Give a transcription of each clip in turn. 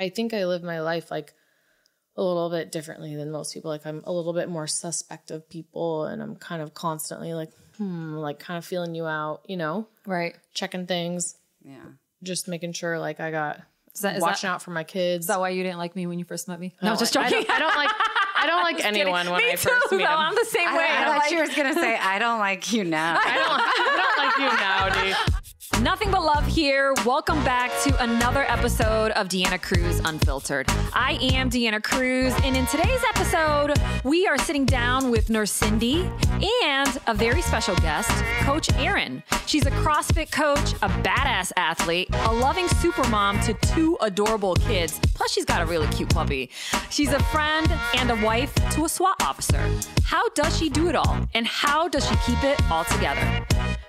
I think I live my life like a little bit differently than most people. Like I'm a little bit more suspect of people, and I'm kind of constantly like, like kind of feeling you out, you know? Right. Checking things. Yeah. Just making sure like I got watching out for my kids. Is that why you didn't like me when you first met me? No, just joking. I don't like anyone when I first meet them. I'm the same way. I thought she was going to say, I don't like you now. I don't like you now, dude. Nothing but love here. Welcome back to another episode of Deanna Cruz Unfiltered. I am Deanna Cruz, and in today's episode, we are sitting down with Nurse Cindy and a very special guest, Coach Erin. She's a CrossFit coach, a badass athlete, a loving supermom to 2 adorable kids. Plus, she's got a really cute puppy. She's a friend and a wife to a SWAT officer. How does she do it all? And how does she keep it all together?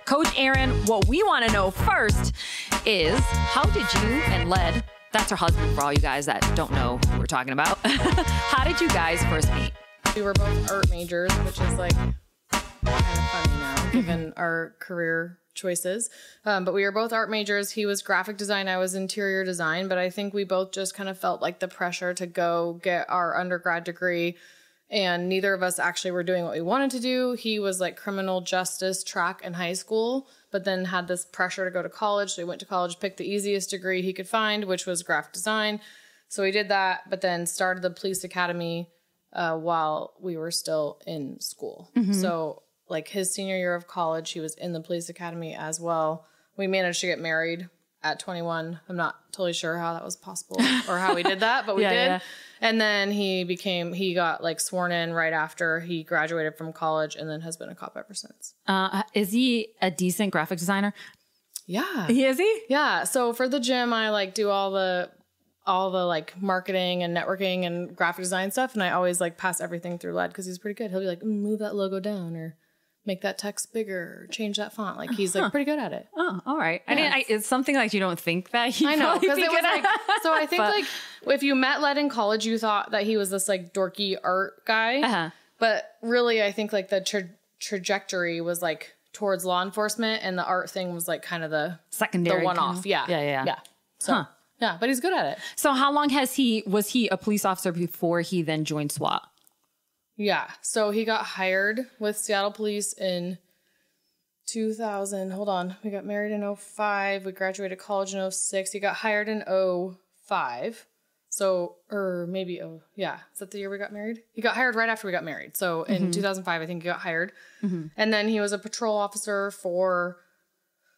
Coach Erin, what we want to know first is how did you and Led, that's her husband for all you guys that don't know who we're talking about, how did you guys first meet? We were both art majors, which is like kind of funny now, given our career choices. But we were both art majors. He was graphic design. I was interior design. But I think we both just kind of felt like the pressure to go get our undergrad degree. And neither of us actually were doing what we wanted to do. He was like criminal justice track in high school, but then had this pressure to go to college. So he went to college, picked the easiest degree he could find, which was graphic design. So he did that, but then started the police academy while we were still in school. So like his senior year of college, he was in the police academy as well. We managed to get married at 21. I'm not totally sure how that was possible or how we did that, but we did. Yeah. And then he got like sworn in right after he graduated from college, and then has been a cop ever since. Is he a decent graphic designer? Yeah. Is he? Yeah. So for the gym, I like do all the like marketing and networking and graphic design stuff. And I always like pass everything through Led because he's pretty good. He'll be like, move that logo down or make that text bigger, or change that font. Like he's like pretty good at it. Oh, all right. Yeah. It's something like you don't think that he I know, because it was like, so I think but, like if you met Led in college, you thought that he was this like dorky art guy, but really I think like the trajectory was like towards law enforcement, and the art thing was like kind of the secondary, the one-off. Yeah. So yeah, but he's good at it. So how long was he a police officer before he then joined SWAT? Yeah. So he got hired with Seattle Police in 2000. Hold on. We got married in 2005. We graduated college in 2006. He got hired in 2005. So, or maybe, is that the year we got married? He got hired right after we got married. So in 2005, I think he got hired. And then he was a patrol officer for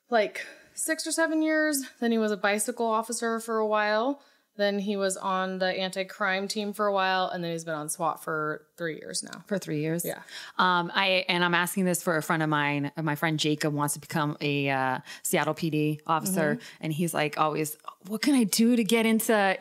like 6 or 7 years. Then he was a bicycle officer for a while. Then he was on the anti-crime team for a while, and then he's been on SWAT for 3 years now. For 3 years? Yeah. I'm asking this for a friend of mine. My friend Jacob wants to become a Seattle PD officer, and he's like always, what can I do to get into,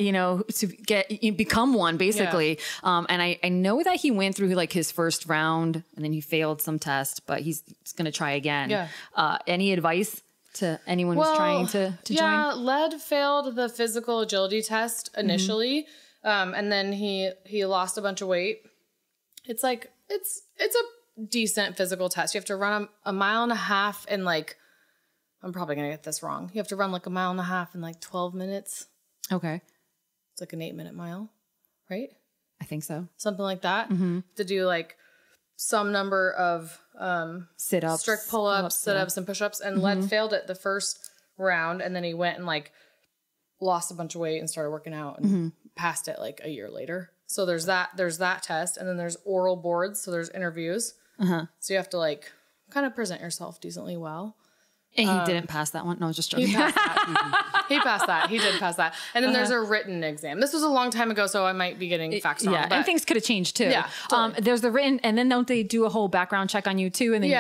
become one, basically. Yeah. And I know that he went through like his first round, and then he failed some tests, but he's going to try again. Yeah. Any advice to anyone who's trying to join? Yeah, Led failed the physical agility test initially, and then he lost a bunch of weight. It's like it's a decent physical test. You have to run a mile and a half in like, I'm probably gonna get this wrong. You have to run like a mile and a half in like 12 minutes. Okay, it's like an 8-minute mile, right? I think so, something like that. To do like some number of sit-ups, strict pull-ups, sit-ups, and push-ups. And Led failed it the first round, and then he went and like lost a bunch of weight and started working out and passed it like a year later. So there's that test, and then there's oral boards. So there's interviews. So you have to like kind of present yourself decently well. And he didn't pass that one? No, just joking. He passed that. He passed that. He did pass that. And then there's a written exam. This was a long time ago, so I might be getting facts wrong. Yeah, and things could have changed too. Yeah, totally. There's the written, and then don't they do a whole background check on you too? And then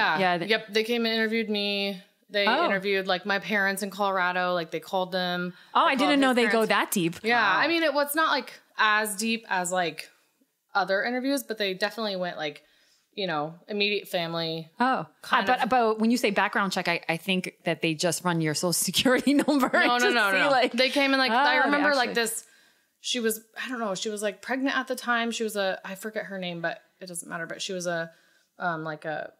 yep. They came and interviewed me. They interviewed like my parents in Colorado. Like they called them. Oh, I didn't know they go that deep. Yeah, wow. I mean, it's not like as deep as like other interviews, but they definitely went like, immediate family. Oh, but when you say background check, I think that they just run your social security number. No. Like, they came in like, I remember like this, she was like pregnant at the time. She was I forget her name, but it doesn't matter. But she was like a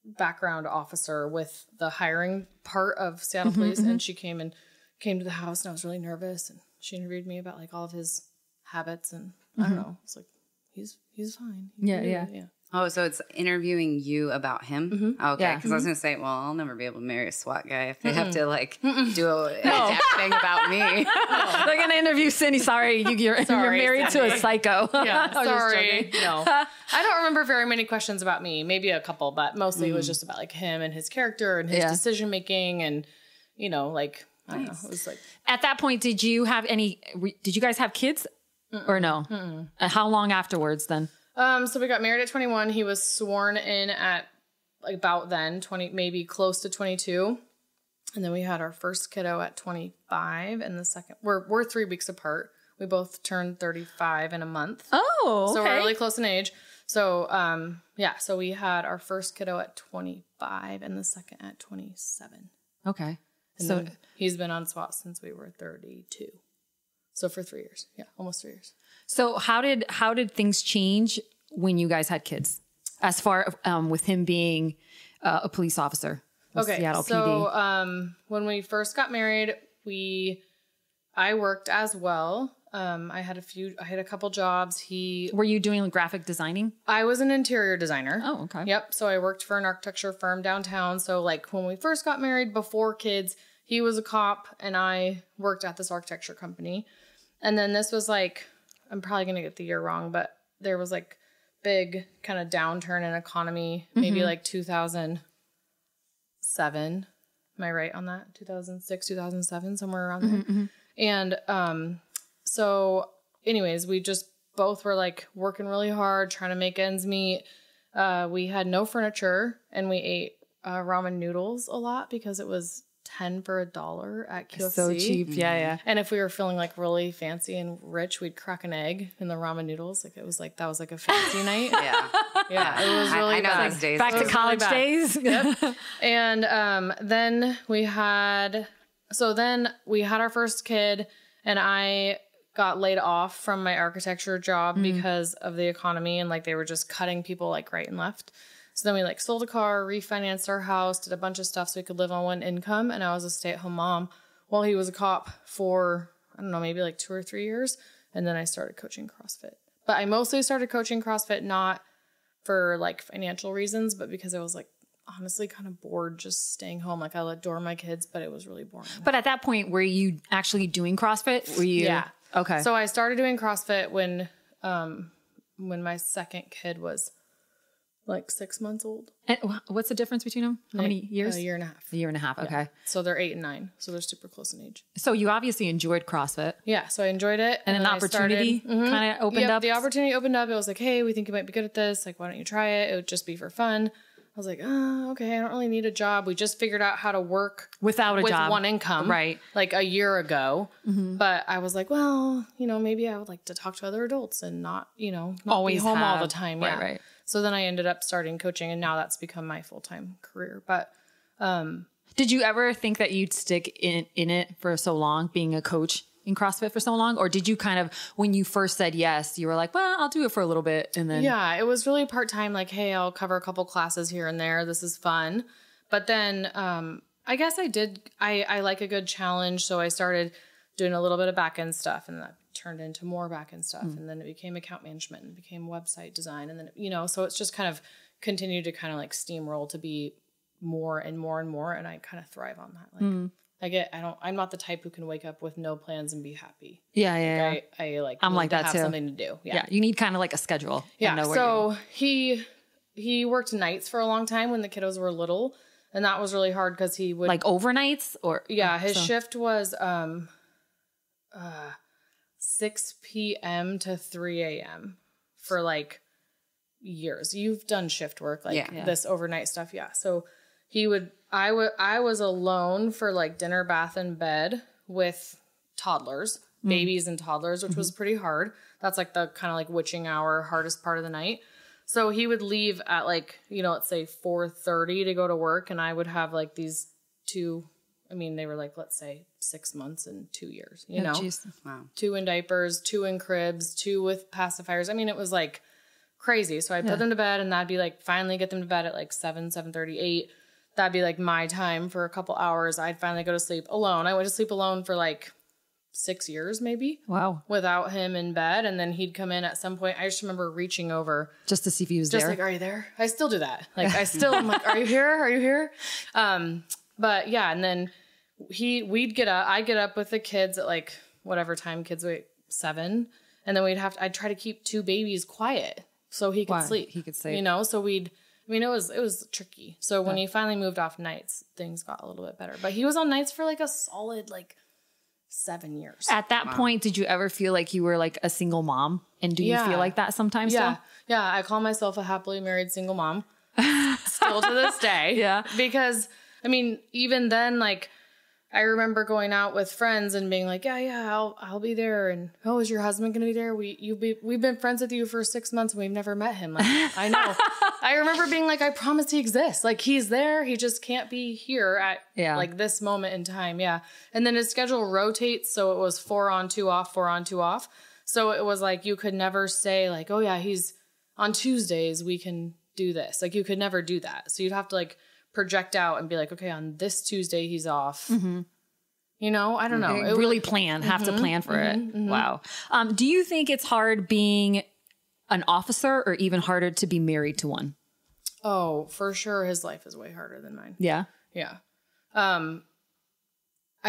background officer with the hiring part of Seattle Police. And she came to the house, and I was really nervous, and she interviewed me about like all of his habits, and I don't know. It's like he's fine. Yeah. Oh, so it's interviewing you about him? Okay, Yeah. because I was going to say, well, I'll never be able to marry a SWAT guy if they have to like do an exact thing about me. They're gonna interview Cindy. Sorry, you're married to a psycho. Yeah, I was just sorry. joking. No, I don't remember very many questions about me. Maybe a couple, but mostly it was just about like him and his character and his decision making, and like I don't know. It was like At that point, did you guys have kids or no? How long afterwards then? So we got married at 21. He was sworn in at like about then 20, maybe close to 22. And then we had our first kiddo at 25, and the second we're 3 weeks apart. We both turned 35 in a month. Oh, okay. So we're really close in age. So so we had our first kiddo at 25 and the second at 27. Okay. And So then he's been on SWAT since we were 32. So for 3 years. Yeah, almost 3 years. So how did things change when you guys had kids, as far with him being a police officer? Okay, Seattle so PD. When we first got married, I worked as well. I had a couple jobs. Were you doing graphic designing? I was an interior designer. Oh, okay. Yep. So I worked for an architecture firm downtown. So like when we first got married, before kids, he was a cop and I worked at this architecture company. And then this was like, I'm probably going to get the year wrong, but there was like big kind of downturn in economy, maybe like 2007. Am I right on that? 2006, 2007, somewhere around there. And so anyways, we just both were like working really hard, trying to make ends meet. We had no furniture and we ate ramen noodles a lot because it was 10 for $1 at QFC. So cheap. Yeah. And if we were feeling like really fancy and rich, we'd crack an egg in the ramen noodles. Like it was like, that was like a fancy night. Yeah. It was really I know bad. those days. Back to really college bad. days. Yep. And then we had our first kid, and I got laid off from my architecture job because of the economy, and like they were just cutting people like right and left. So then we like sold a car, refinanced our house, did a bunch of stuff so we could live on one income. And I was a stay-at-home mom while he was a cop for, I don't know, maybe like 2 or 3 years. And then I started coaching CrossFit. But I mostly started coaching CrossFit not for like financial reasons, but because I was like honestly kind of bored just staying home. Like I adore my kids, but it was really boring. But at that point, were you actually doing CrossFit? Were you? Yeah. Okay. So I started doing CrossFit when my second kid was like 6 months old. And what's the difference between them? How many years? A year and a half. A year and a half. Okay. So they're 8 and 9. So they're super close in age. So you obviously enjoyed CrossFit. Yeah. So I enjoyed it. And an then I opportunity kind of opened up. The opportunity opened up. It was like, hey, we think you might be good at this. Like, why don't you try it? It would just be for fun. I was like, oh, okay. I don't really need a job. We just figured out how to work Without a with job. one income. Right. Like a year ago. But I was like, well, maybe I would like to talk to other adults and not Always be home all have- the time. Right, Yeah. right. So then I ended up starting coaching, and now that's become my full-time career. But Did you ever think that you'd stick in it for so long, being a coach in CrossFit for so long? Or did you kind of, when you first said yes, you were like, well, I'll do it for a little bit. And then. yeah, it was really part-time. Like, hey, I'll cover a couple classes here and there. This is fun. But then I guess I like a good challenge. So I started doing a little bit of back-end stuff, and that turned into more back-end stuff. And then it became account management and became website design. And then, so it's just kind of continued to kind of like steamroll to be more and more and more. And I kind of thrive on that. Like I'm not the type who can wake up with no plans and be happy. Yeah. I like, I'm need like to that have too. something to do. Yeah. You need kind of like a schedule. and Yeah. know where So he worked nights for a long time when the kiddos were little. And that was really hard because he would like overnights or. Yeah, his shift was 6 p.m. to 3 a.m. for like years. You've done shift work, like this overnight stuff. Yeah. So I was alone for like dinner, bath, and bed with toddlers, babies and toddlers, which was pretty hard. That's like the kind of like witching hour, hardest part of the night. So he would leave at like, let's say 4:30 to go to work. And I would have like these two, they were like, let's say 6 months and 2 years, you know, geez. Wow. 2 in diapers, 2 in cribs, 2 with pacifiers. It was like crazy. So I put them to bed, and that'd be like, finally get them to bed at like 7:30, 8. That'd be like my time for a couple hours. I'd finally go to sleep alone. I went to sleep alone for like 6 years maybe. Wow. Without him in bed. And then he'd come in at some point. I just remember reaching over. Just to see if he was just there. like, are you there? I still do that. Like, I'm like, are you here? Are you here? But yeah. And then I'd get up with the kids at like whatever time kids wait, 7. And then I'd try to keep 2 babies quiet so he could sleep. He could sleep. You know, so it was tricky. So when he finally moved off nights, things got a little bit better. But he was on nights for like a solid, like 7 years. At that point, did you ever feel like you were like a single mom? And do you feel like that sometimes still? Yeah. I call myself a happily married single mom still to this day. Yeah. Because, I mean, even then, like, I remember going out with friends and being like, yeah, I'll be there. And, oh, is your husband going to be there? We've been friends with you for 6 months and we've never met him. Like, I know. I remember being like, I promise he exists. Like, he's there. He just can't be here at like this moment in time. Yeah. And then his schedule rotates. So it was 4 on, 2 off, 4 on, 2 off. So it was like, you could never say like, oh yeah, he's on Tuesdays. We can do this. Like, you could never do that. So you'd have to like project out and be like, okay, on this Tuesday he's off. Mm-hmm. You know, I don't know. Have to plan for it. Mm-hmm. Wow. Do you think it's hard being an officer or even harder to be married to one? Oh, for sure. His life is way harder than mine. Yeah. Yeah. I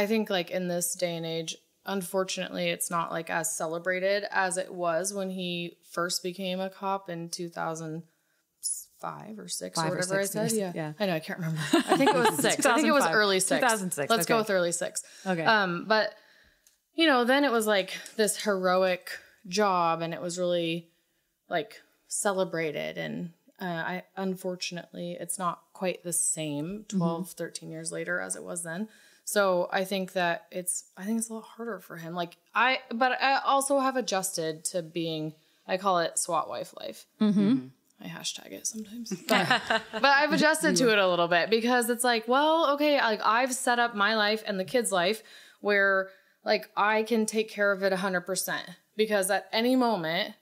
think like in this day and age, unfortunately, it's not like as celebrated as it was when he first became a cop in 2005 or 6 or whatever I said. Yeah. I know. I can't remember. I think it was 6. I think it was early 6. 2006. Let's go with early 6. Okay. But you know, then it was like this heroic job and it was really like celebrated. And unfortunately, it's not quite the same 12, 13 years later as it was then. So I think that it's a lot harder for him. But I also have adjusted to being, I call it SWAT wife life. Mm-hmm. I hashtag it sometimes, but I've adjusted to it a little bit because it's like, well, okay, like I've set up my life and the kid's life where like I can take care of it 100% because at any moment,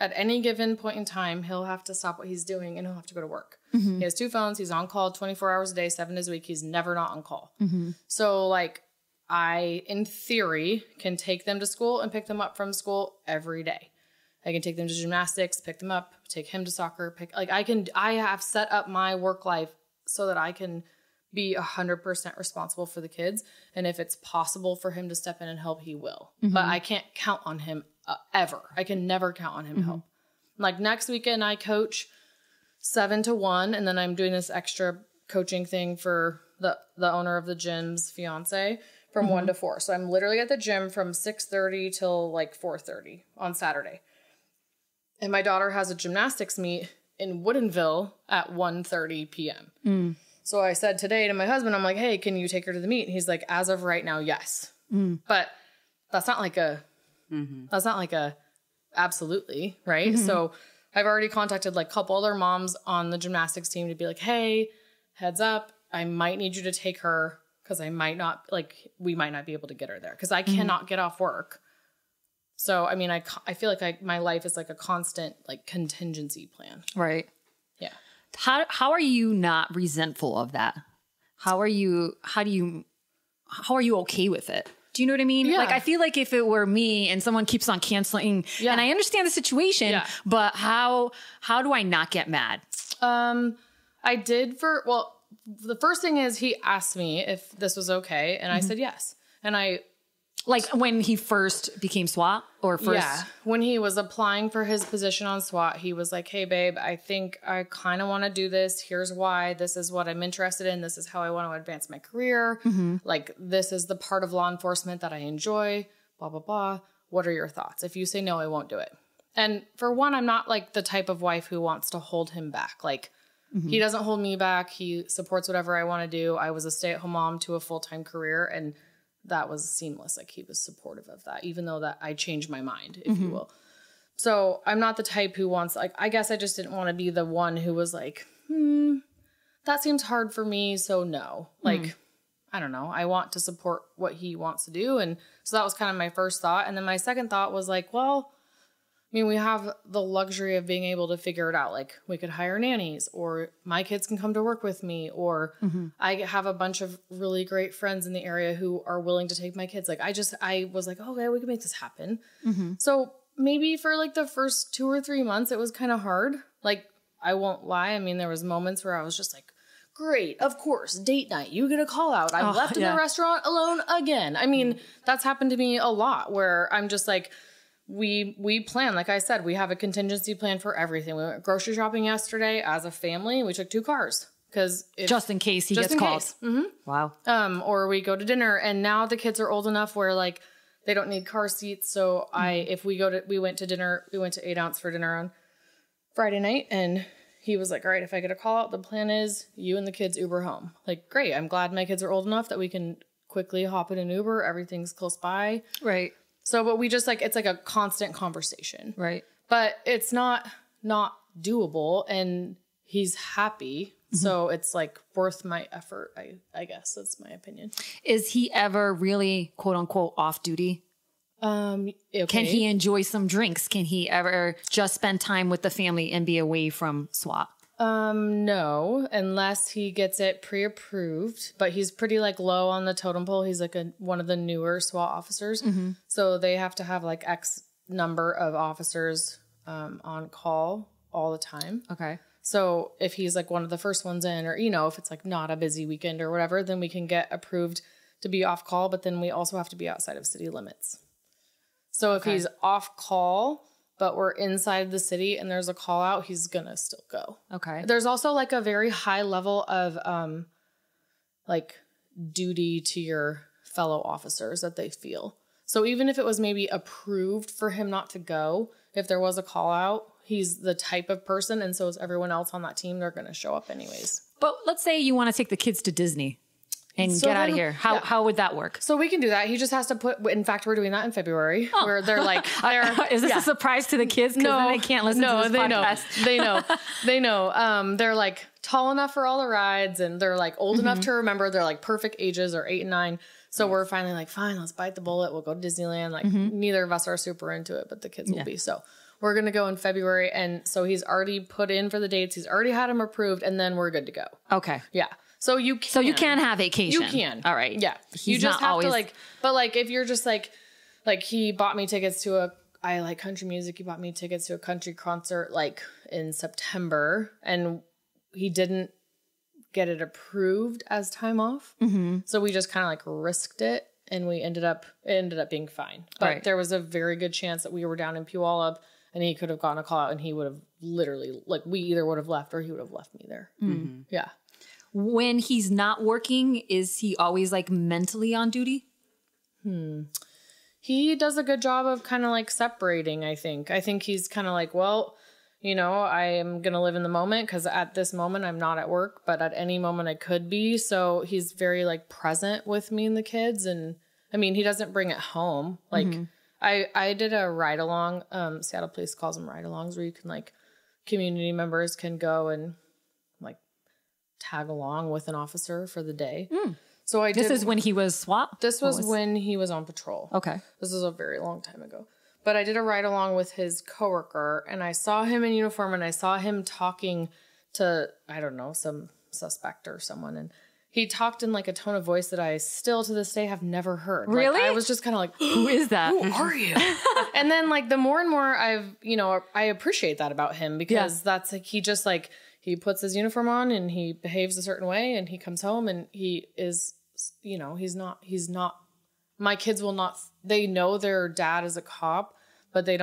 at any given point in time, he'll have to stop what he's doing and he'll have to go to work. Mm-hmm. He has 2 phones. He's on call 24 hours a day, 7 days a week. He's never not on call. Mm-hmm. So like I, in theory, can take them to school and pick them up from school every day. I can take them to gymnastics, pick them up, take him to soccer, I have set up my work life so that I can be 100% responsible for the kids. And if it's possible for him to step in and help, he will. Mm-hmm. But I can't count on him ever. I can never count on him to help. Like next weekend, I coach 7 to 1, and then I'm doing this extra coaching thing for the owner of the gym's fiance from 1 to 4. So I'm literally at the gym from 6:30 till like 4:30 on Saturday. And my daughter has a gymnastics meet in Woodinville at 1:30 p.m. Mm. So I said today to my husband, I'm like, hey, can you take her to the meet? And he's like, as of right now, yes. Mm. But that's not like a absolutely, right? Mm-hmm. So I've already contacted like a couple other moms on the gymnastics team to be like, hey, heads up, I might need you to take her because we might not be able to get her there because I cannot get off work. So, I mean, I feel like my life is like a constant like contingency plan. Right. Yeah. How are you not resentful of that? How are you okay with it? Do you know what I mean? Yeah. Like, I feel like if it were me and someone keeps on canceling, and I understand the situation, but how do I not get mad? The first thing is he asked me if this was okay, and I said yes. And like when he first became SWAT or first? Yeah. When he was applying for his position on SWAT, he was like, hey, babe, I think I kind of want to do this. Here's why. This is what I'm interested in. This is how I want to advance my career. Mm-hmm. Like, this is the part of law enforcement that I enjoy, blah, blah, blah. What are your thoughts? If you say no, I won't do it. And for one, I'm not like the type of wife who wants to hold him back. Like, he doesn't hold me back. He supports whatever I want to do. I was a stay-at-home mom to a full-time career, and that was seamless. Like, he was supportive of that, even though that I changed my mind, if you will. So I'm not the type who wants, like, I guess I just didn't want to be the one who was like, that seems hard for me. So no, like, I don't know. I want to support what he wants to do. And so that was kind of my first thought. And then my second thought was like, well, mean, we have the luxury of being able to figure it out. Like, we could hire nannies, or my kids can come to work with me, or I have a bunch of really great friends in the area who are willing to take my kids. Like, I was like, okay, we can make this happen. So maybe for like the first 2 or 3 months, it was kind of hard. Like, I won't lie. I mean, there was moments where I was just like, great, of course, date night, you get a call out. I'm left in the restaurant alone again. I mean, that's happened to me a lot where I'm just like, we plan, like I said, we have a contingency plan for everything. We went grocery shopping yesterday as a family. We took 2 cars because just in case he gets called. Wow. Or we go to dinner, and now the kids are old enough where like they don't need car seats. So we went to 8 Ounce for dinner on Friday night, and he was like, all right, if I get a call out, the plan is you and the kids Uber home. Like, great. I'm glad my kids are old enough that we can quickly hop in an Uber. Everything's close by. Right. So, but we just like, it's like a constant conversation. Right. But it's not doable, and he's happy. So it's like worth my effort. I guess that's my opinion. Is he ever really quote unquote off duty? Okay. Can he enjoy some drinks? Can he ever just spend time with the family and be away from SWAT? No, unless he gets it pre-approved, but he's pretty like low on the totem pole. He's like one of the newer SWAT officers. So they have to have like X number of officers, on call all the time. Okay. So if he's like one of the first ones in, or, you know, if it's like not a busy weekend or whatever, then we can get approved to be off call, but then we also have to be outside of city limits. So if he's off call, but we're inside the city and there's a call out, he's going to still go. Okay. There's also like a very high level of like duty to your fellow officers that they feel. So even if it was maybe approved for him not to go, if there was a call out, he's the type of person, and so is everyone else on that team, they're going to show up anyways. But let's say you want to take the kids to Disney and get out of here. How would that work? So we can do that. He just has to in fact, we're doing that in February, where they're like, is this a surprise to the kids? Because then they can't listen to this podcast. They know. They're like tall enough for all the rides, and they're like old enough to remember. They're like perfect ages, or 8 and 9. So we're finally like, fine, let's bite the bullet. We'll go to Disneyland. Like neither of us are super into it, but the kids will be. So we're going to go in February. And so he's already put in for the dates. He's already had them approved, and then we're good to go. Okay. Yeah. So you can have vacation. You can. All right. Yeah. You just have to like, but like if you're just like he bought me tickets to I like country music. He bought me tickets to a country concert like in September, and he didn't get it approved as time off. So we just kind of like risked it, and it ended up being fine. But there was a very good chance that we were down in Puyallup, and he could have gotten a call out, and he would have literally like, we either would have left or he would have left me there. Yeah. When he's not working, is he always like mentally on duty? He does a good job of kind of like separating, I think. I think he's kind of like, well, you know, I am going to live in the moment because at this moment I'm not at work, but at any moment I could be. So he's very like present with me and the kids. And I mean, he doesn't bring it home. Like I did a ride along. Seattle Police calls them ride alongs, where you can like community members can go and like tag along with an officer for the day. So This is when he was SWAT? This was when he was on patrol. Okay. This is a very long time ago. But I did a ride along with his coworker, and I saw him in uniform, and I saw him talking to, I don't know, some suspect or someone. And he talked in like a tone of voice that I still to this day have never heard. Really? Like, I was just kind of like, who is that? Who are you? And then like the more and more I appreciate that about him, because that's like, he just like, he puts his uniform on and he behaves a certain way, and he comes home and he is, you know, he's not, my kids will not, they know their dad is a cop, but they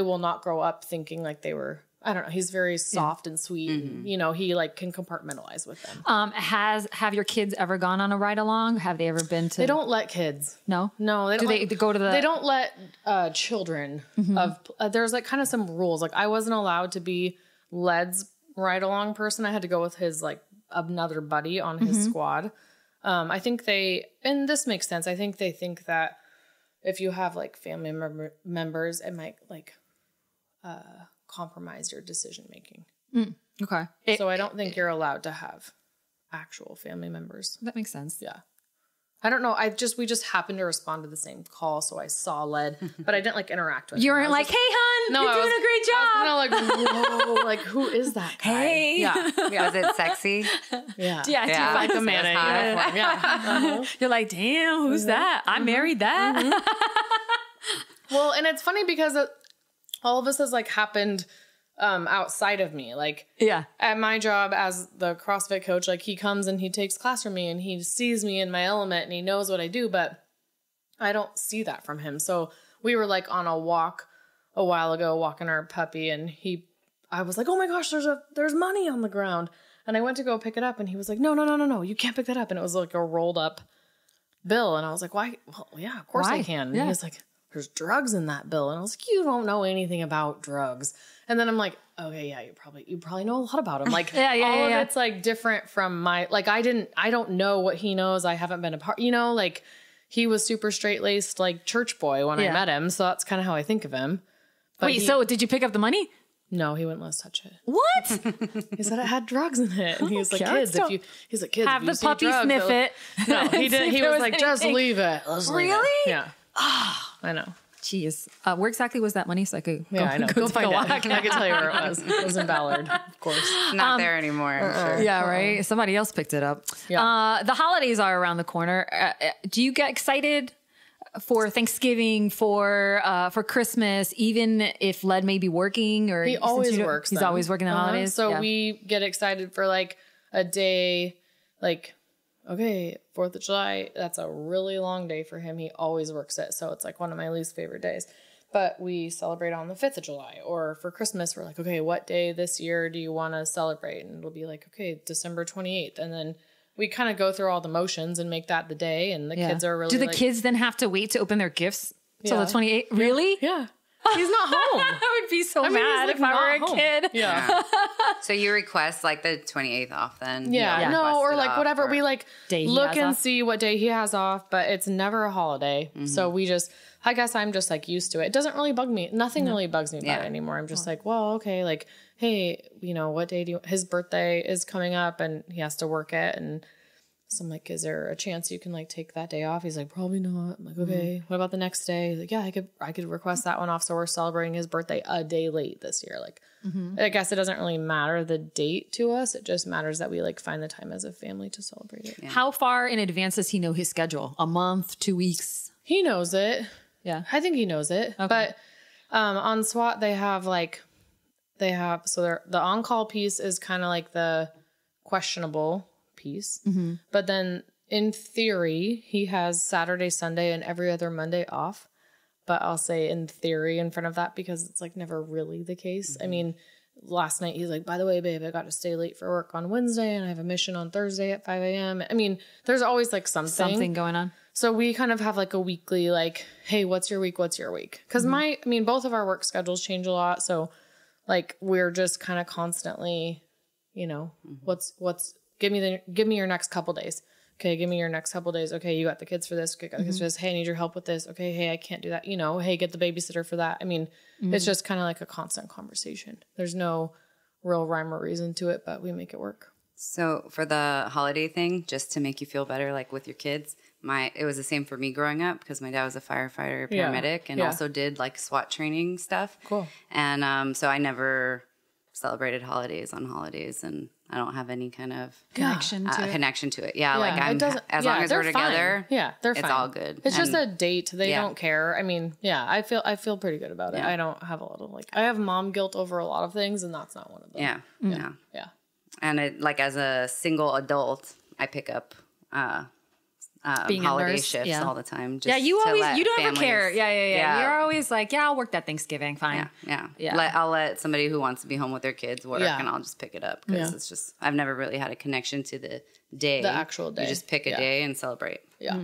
will not grow up thinking like they were, I don't know. He's very soft and sweet. And, you know, he like can compartmentalize with them. Have your kids ever gone on a ride along? Have they ever been to? They don't let kids. No? No. They don't they go to the? They don't let children there's like kind of some rules. Like I wasn't allowed to be Led's ride along person. I had to go with his like another buddy on his squad. I think and this makes sense. I think they think that if you have like family members, it might like compromise your decision making. Okay. So I don't think you're allowed to have actual family members. That makes sense. Yeah. I don't know. We just happened to respond to the same call. So I saw Led, but I didn't like interact with him. You weren't like, hey, hon, you're doing a great job. I was kind of like, whoa, like, who is that guy? Hey. Yeah. Was it sexy? Yeah. Yeah. Like a man. Yeah. You're like, damn, who's that? I married that. Well, and it's funny because all of this has like happened outside of me. Like, at my job as the CrossFit coach, like he comes and he takes class from me and he sees me in my element and he knows what I do, but I don't see that from him. So we were like on a walk a while ago, walking our puppy, and I was like, oh my gosh, there's money on the ground. And I went to go pick it up and he was like, no, you can't pick that up. And it was like a rolled up bill. And I was like, why? Well, yeah, of course I can. And he was like, there's drugs in that bill. And I was like, you don't know anything about drugs. And then I'm like, okay, yeah, you probably know a lot about them. Like all of it's like different from my, like, I don't know what he knows. I haven't been a part, like he was super straight laced, like church boy when I met him. So that's kind of how I think of him. But wait, so did you pick up the money? No, he wouldn't let us touch it. What? He said it had drugs in it. And he was like, kids, have the puppy sniff it. No, he didn't. He was like, just leave it. Really? Yeah. I know. Jeez. Where exactly was that money? So I could go find it. I can tell you where it was. It was in Ballard, of course. Not there anymore, I'm sure. Yeah, right? Somebody else picked it up. Yeah. The holidays are around the corner. Do you get excited for Thanksgiving, for Christmas, even if Led may be working? Or he always works. He's always working the holidays. So we get excited for like a day, like, okay, 4th of July, that's a really long day for him. He always works it. So it's like one of my least favorite days. But we celebrate on the 5th of July. Or for Christmas, we're like, okay, what day this year do you want to celebrate? And it'll be like, okay, December 28th. And then we kind of go through all the motions and make that the day. And the kids are really Do the kids then have to wait to open their gifts till the 28th? Really? Yeah. He's not home. I would be so mad if I were a kid. Yeah. So you request like the 28th off then? Yeah. No, or like whatever. We like look and off. see what day he has off, but it's never a holiday. Mm-hmm. So I guess I'm just like used to it. It doesn't really bug me. Nothing really bugs me about it anymore. I'm just like, well, okay, like, hey, what day his birthday is coming up and he has to work it. And so I'm like, is there a chance you can like take that day off? He's like, probably not. I'm like, okay, what about the next day? He's like, yeah, I could request that one off. So we're celebrating his birthday a day late this year. Like, I guess it doesn't really matter the date to us. It just matters that we like find the time as a family to celebrate it. Yeah. How far in advance does he know his schedule? A month, 2 weeks? He knows it. Yeah. I think he knows it. Okay. But on SWAT, the on-call piece is kind of like the questionable piece. Mm-hmm. But then in theory, he has Saturday, Sunday, and every other Monday off. But I'll say in theory in front of that because it's like never really the case. Mm-hmm. I mean, last night he's like, by the way, babe, I got to stay late for work on Wednesday and I have a mission on Thursday at 5 a.m. I mean, there's always like something going on. So we kind of have like a weekly, like, hey, what's your week? What's your week? Because both of our work schedules change a lot. So like, we're just kind of constantly, give me your next couple days. Okay, give me your next couple days. Okay, you got the kids for this. Okay, got the kids for this. Hey, I need your help with this. Okay, hey, I can't do that. Hey, get the babysitter for that. I mean, it's just kind of like a constant conversation. There's no real rhyme or reason to it, but we make it work. So for the holiday thing, just to make you feel better, like with your kids, it was the same for me growing up because my dad was a firefighter, paramedic, and also did like SWAT training stuff. Cool. And so I never celebrated holidays on holidays, and I don't have any kind of connection to it. Yeah, like as long as we're together, they're fine. It's all good. It's just a date. They don't care. I mean, I feel pretty good about it. I don't have a lot of I have mom guilt over a lot of things, and that's not one of them. Yeah. And it, like as a single adult, I pick up holiday shifts all the time. Just you don't ever care. Yeah. You're always like, I'll work that Thanksgiving. Fine. Yeah. I'll let somebody who wants to be home with their kids work, and I'll just pick it up because it's just I've never really had a connection to the day, the actual day. You just pick a day and celebrate. Yeah,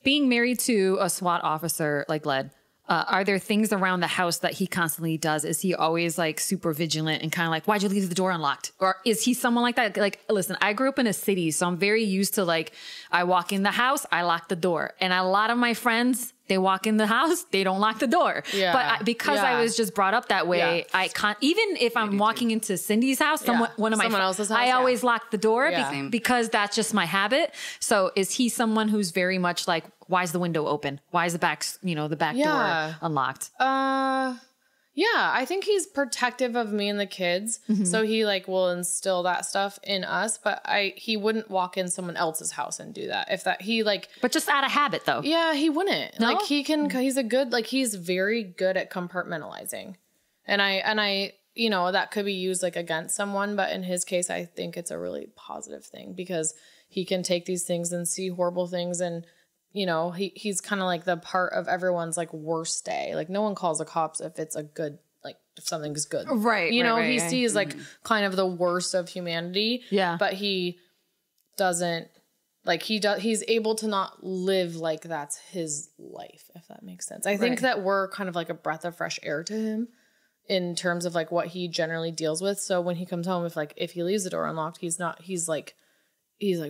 Being married to a SWAT officer like Led, are there things around the house that he constantly does? Is he always like super vigilant and kind of like, why'd you leave the door unlocked? Or is he someone like that? Like, listen, I grew up in a city, so I'm very used to like, I walk in the house, I lock the door. And a lot of my friends They walk in the house, they don't lock the door. Yeah. But because I was just brought up that way, I can't, even if I'm walking into Cindy's house, someone else's house, I always lock the door because that's just my habit. So is he someone who's very much like, why is the window open? Why is the back door unlocked? Yeah, I think he's protective of me and the kids. So he like will instill that stuff in us, but he wouldn't walk in someone else's house and do that. If that he like But just out of habit though. Yeah, he wouldn't. No? Like he's very good at compartmentalizing. And I that could be used like against someone, but in his case I think it's a really positive thing because he can take these things and see horrible things and he's kind of like the part of everyone's like worst day. Like no one calls the cops if it's a good, like if something's good. Right. He sees like kind of the worst of humanity. Yeah. But he doesn't like, he's able to not live like that's his life, if that makes sense. I think that we're kind of like a breath of fresh air to him in terms of like what he generally deals with. So when he comes home, if he leaves the door unlocked, he's like,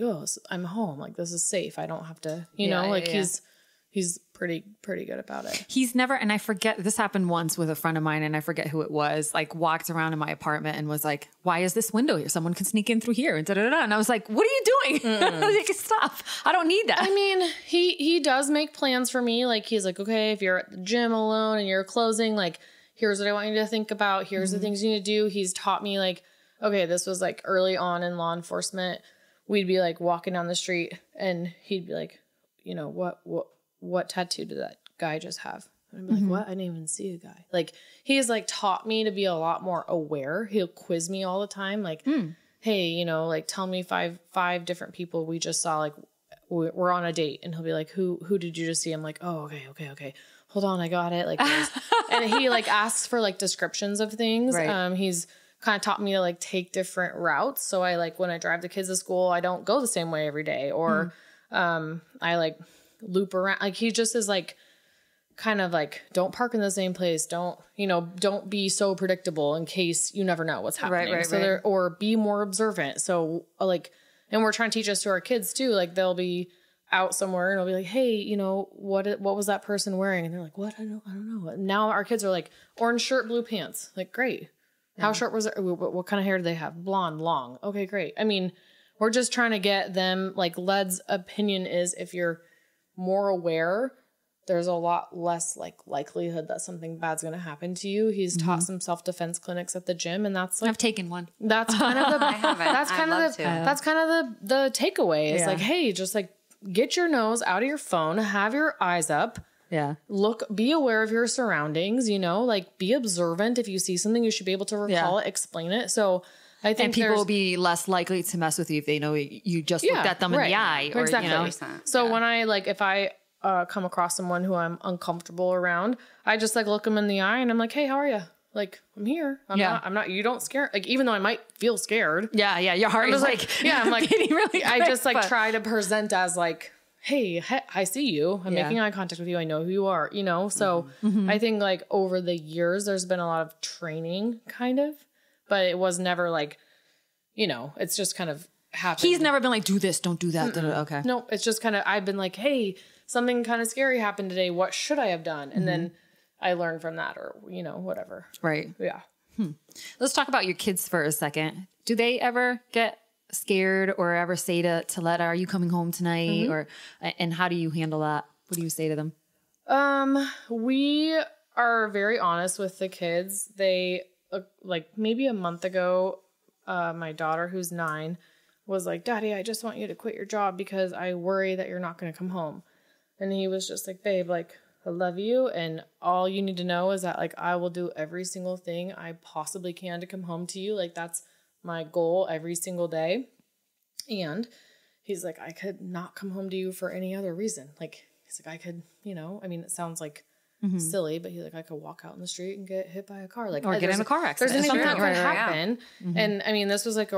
oh, I'm home. Like, this is safe. I don't have to, he's pretty good about it. He's never, and I forget, this happened once with a friend of mine and I forget who it was, like walked around in my apartment and was like, why is this window here? Someone can sneak in through here and da-da-da. And I was like, what are you doing? Like, stop. I don't need that. I mean, he does make plans for me. Like, he's like, okay, if you're at the gym alone and you're closing, like, here's what I want you to think about. Here's the things you need to do. He's taught me like, okay, this was like early on in law enforcement. We'd be like walking down the street and he'd be like, what tattoo did that guy just have? And I'd be like, what? I didn't even see a guy. Like, he's like taught me to be a lot more aware. He'll quiz me all the time. Like, hey, like tell me five different people we just saw, like we're on a date. And he'll be like, who did you just see? I'm like, oh, okay. Hold on. I got it. Like, and he like asks for like descriptions of things. Right. He's kind of taught me to like take different routes. So I like when I drive the kids to school, I don't go the same way every day or I like loop around. Like he just is like kind of like, don't park in the same place. Don't be so predictable in case you never know what's happening. Right. Or be more observant. So like, and we're trying to teach us to our kids too. Like they'll be out somewhere and I'll be like, hey, what was that person wearing? And they're like, what? I don't know. Now our kids are like orange shirt, blue pants. Like, great. How short was it? What kind of hair do they have? Blonde, long. Okay, great. I mean, we're just trying to get them, like Led's opinion is if you're more aware, there's a lot less like likelihood that something bad's going to happen to you. He's taught some self-defense clinics at the gym and that's like, I've taken one. That's kind of the, that's kind of the takeaway is like, hey, just like get your nose out of your phone, have your eyes up. Yeah. Be aware of your surroundings, like be observant. If you see something, you should be able to recall it, explain it. So I think people will be less likely to mess with you if they know you just looked at them in the eye. Or, exactly. So when I if I come across someone who I'm uncomfortable around, I just like look them in the eye and I'm like, hey, how are you? Like, I'm here. I'm not, you don't scare. Like, even though I might feel scared. Yeah. Your heart is like, I'm like, really quick, I just like try to present as like, hey, I see you. I'm making eye contact with you. I know who you are, So I think like over the years, there's been a lot of training kind of, but it was never like, it's just kind of happened. He's never been like, do this, don't do that. Okay. No, it's just kind of, I've been like, hey, something kind of scary happened today. What should I have done? And then I learned from that or, whatever. Right. Yeah. Let's talk about your kids for a second. Do they ever get scared or ever say to Letta, are you coming home tonight? And how do you handle that? What do you say to them? We are very honest with the kids. They like maybe a month ago, my daughter who's 9 was like, Daddy, I just want you to quit your job because I worry that you're not going to come home. And he was just like, babe, like, I love you. And all you need to know is that like, I will do every single thing I possibly can to come home to you. Like that's my goal every single day. And he's like, I could not come home to you for any other reason. Like, he's like, I could, I mean, it sounds like silly, but he's like, I could walk out in the street and get hit by a car. Like, or get in a car accident. There's anything that could happen. And I mean, this was like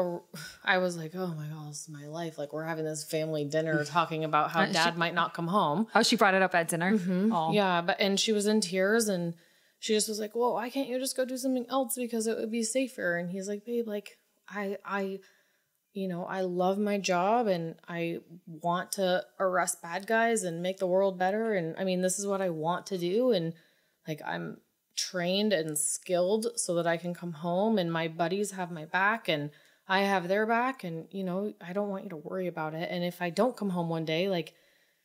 I was like, oh my God, this is my life. Like we're having this family dinner talking about how dad might not come home. Oh, she brought it up at dinner. Oh. Yeah. And she was in tears and she just was like, well, why can't you just go do something else because it would be safer? And he's like, babe, like you know, I love my job and I want to arrest bad guys and make the world better. And I mean, this is what I want to do. And like, I'm trained and skilled so that I can come home and my buddies have my back and I have their back. And, you know, I don't want you to worry about it. And if I don't come home one day, like,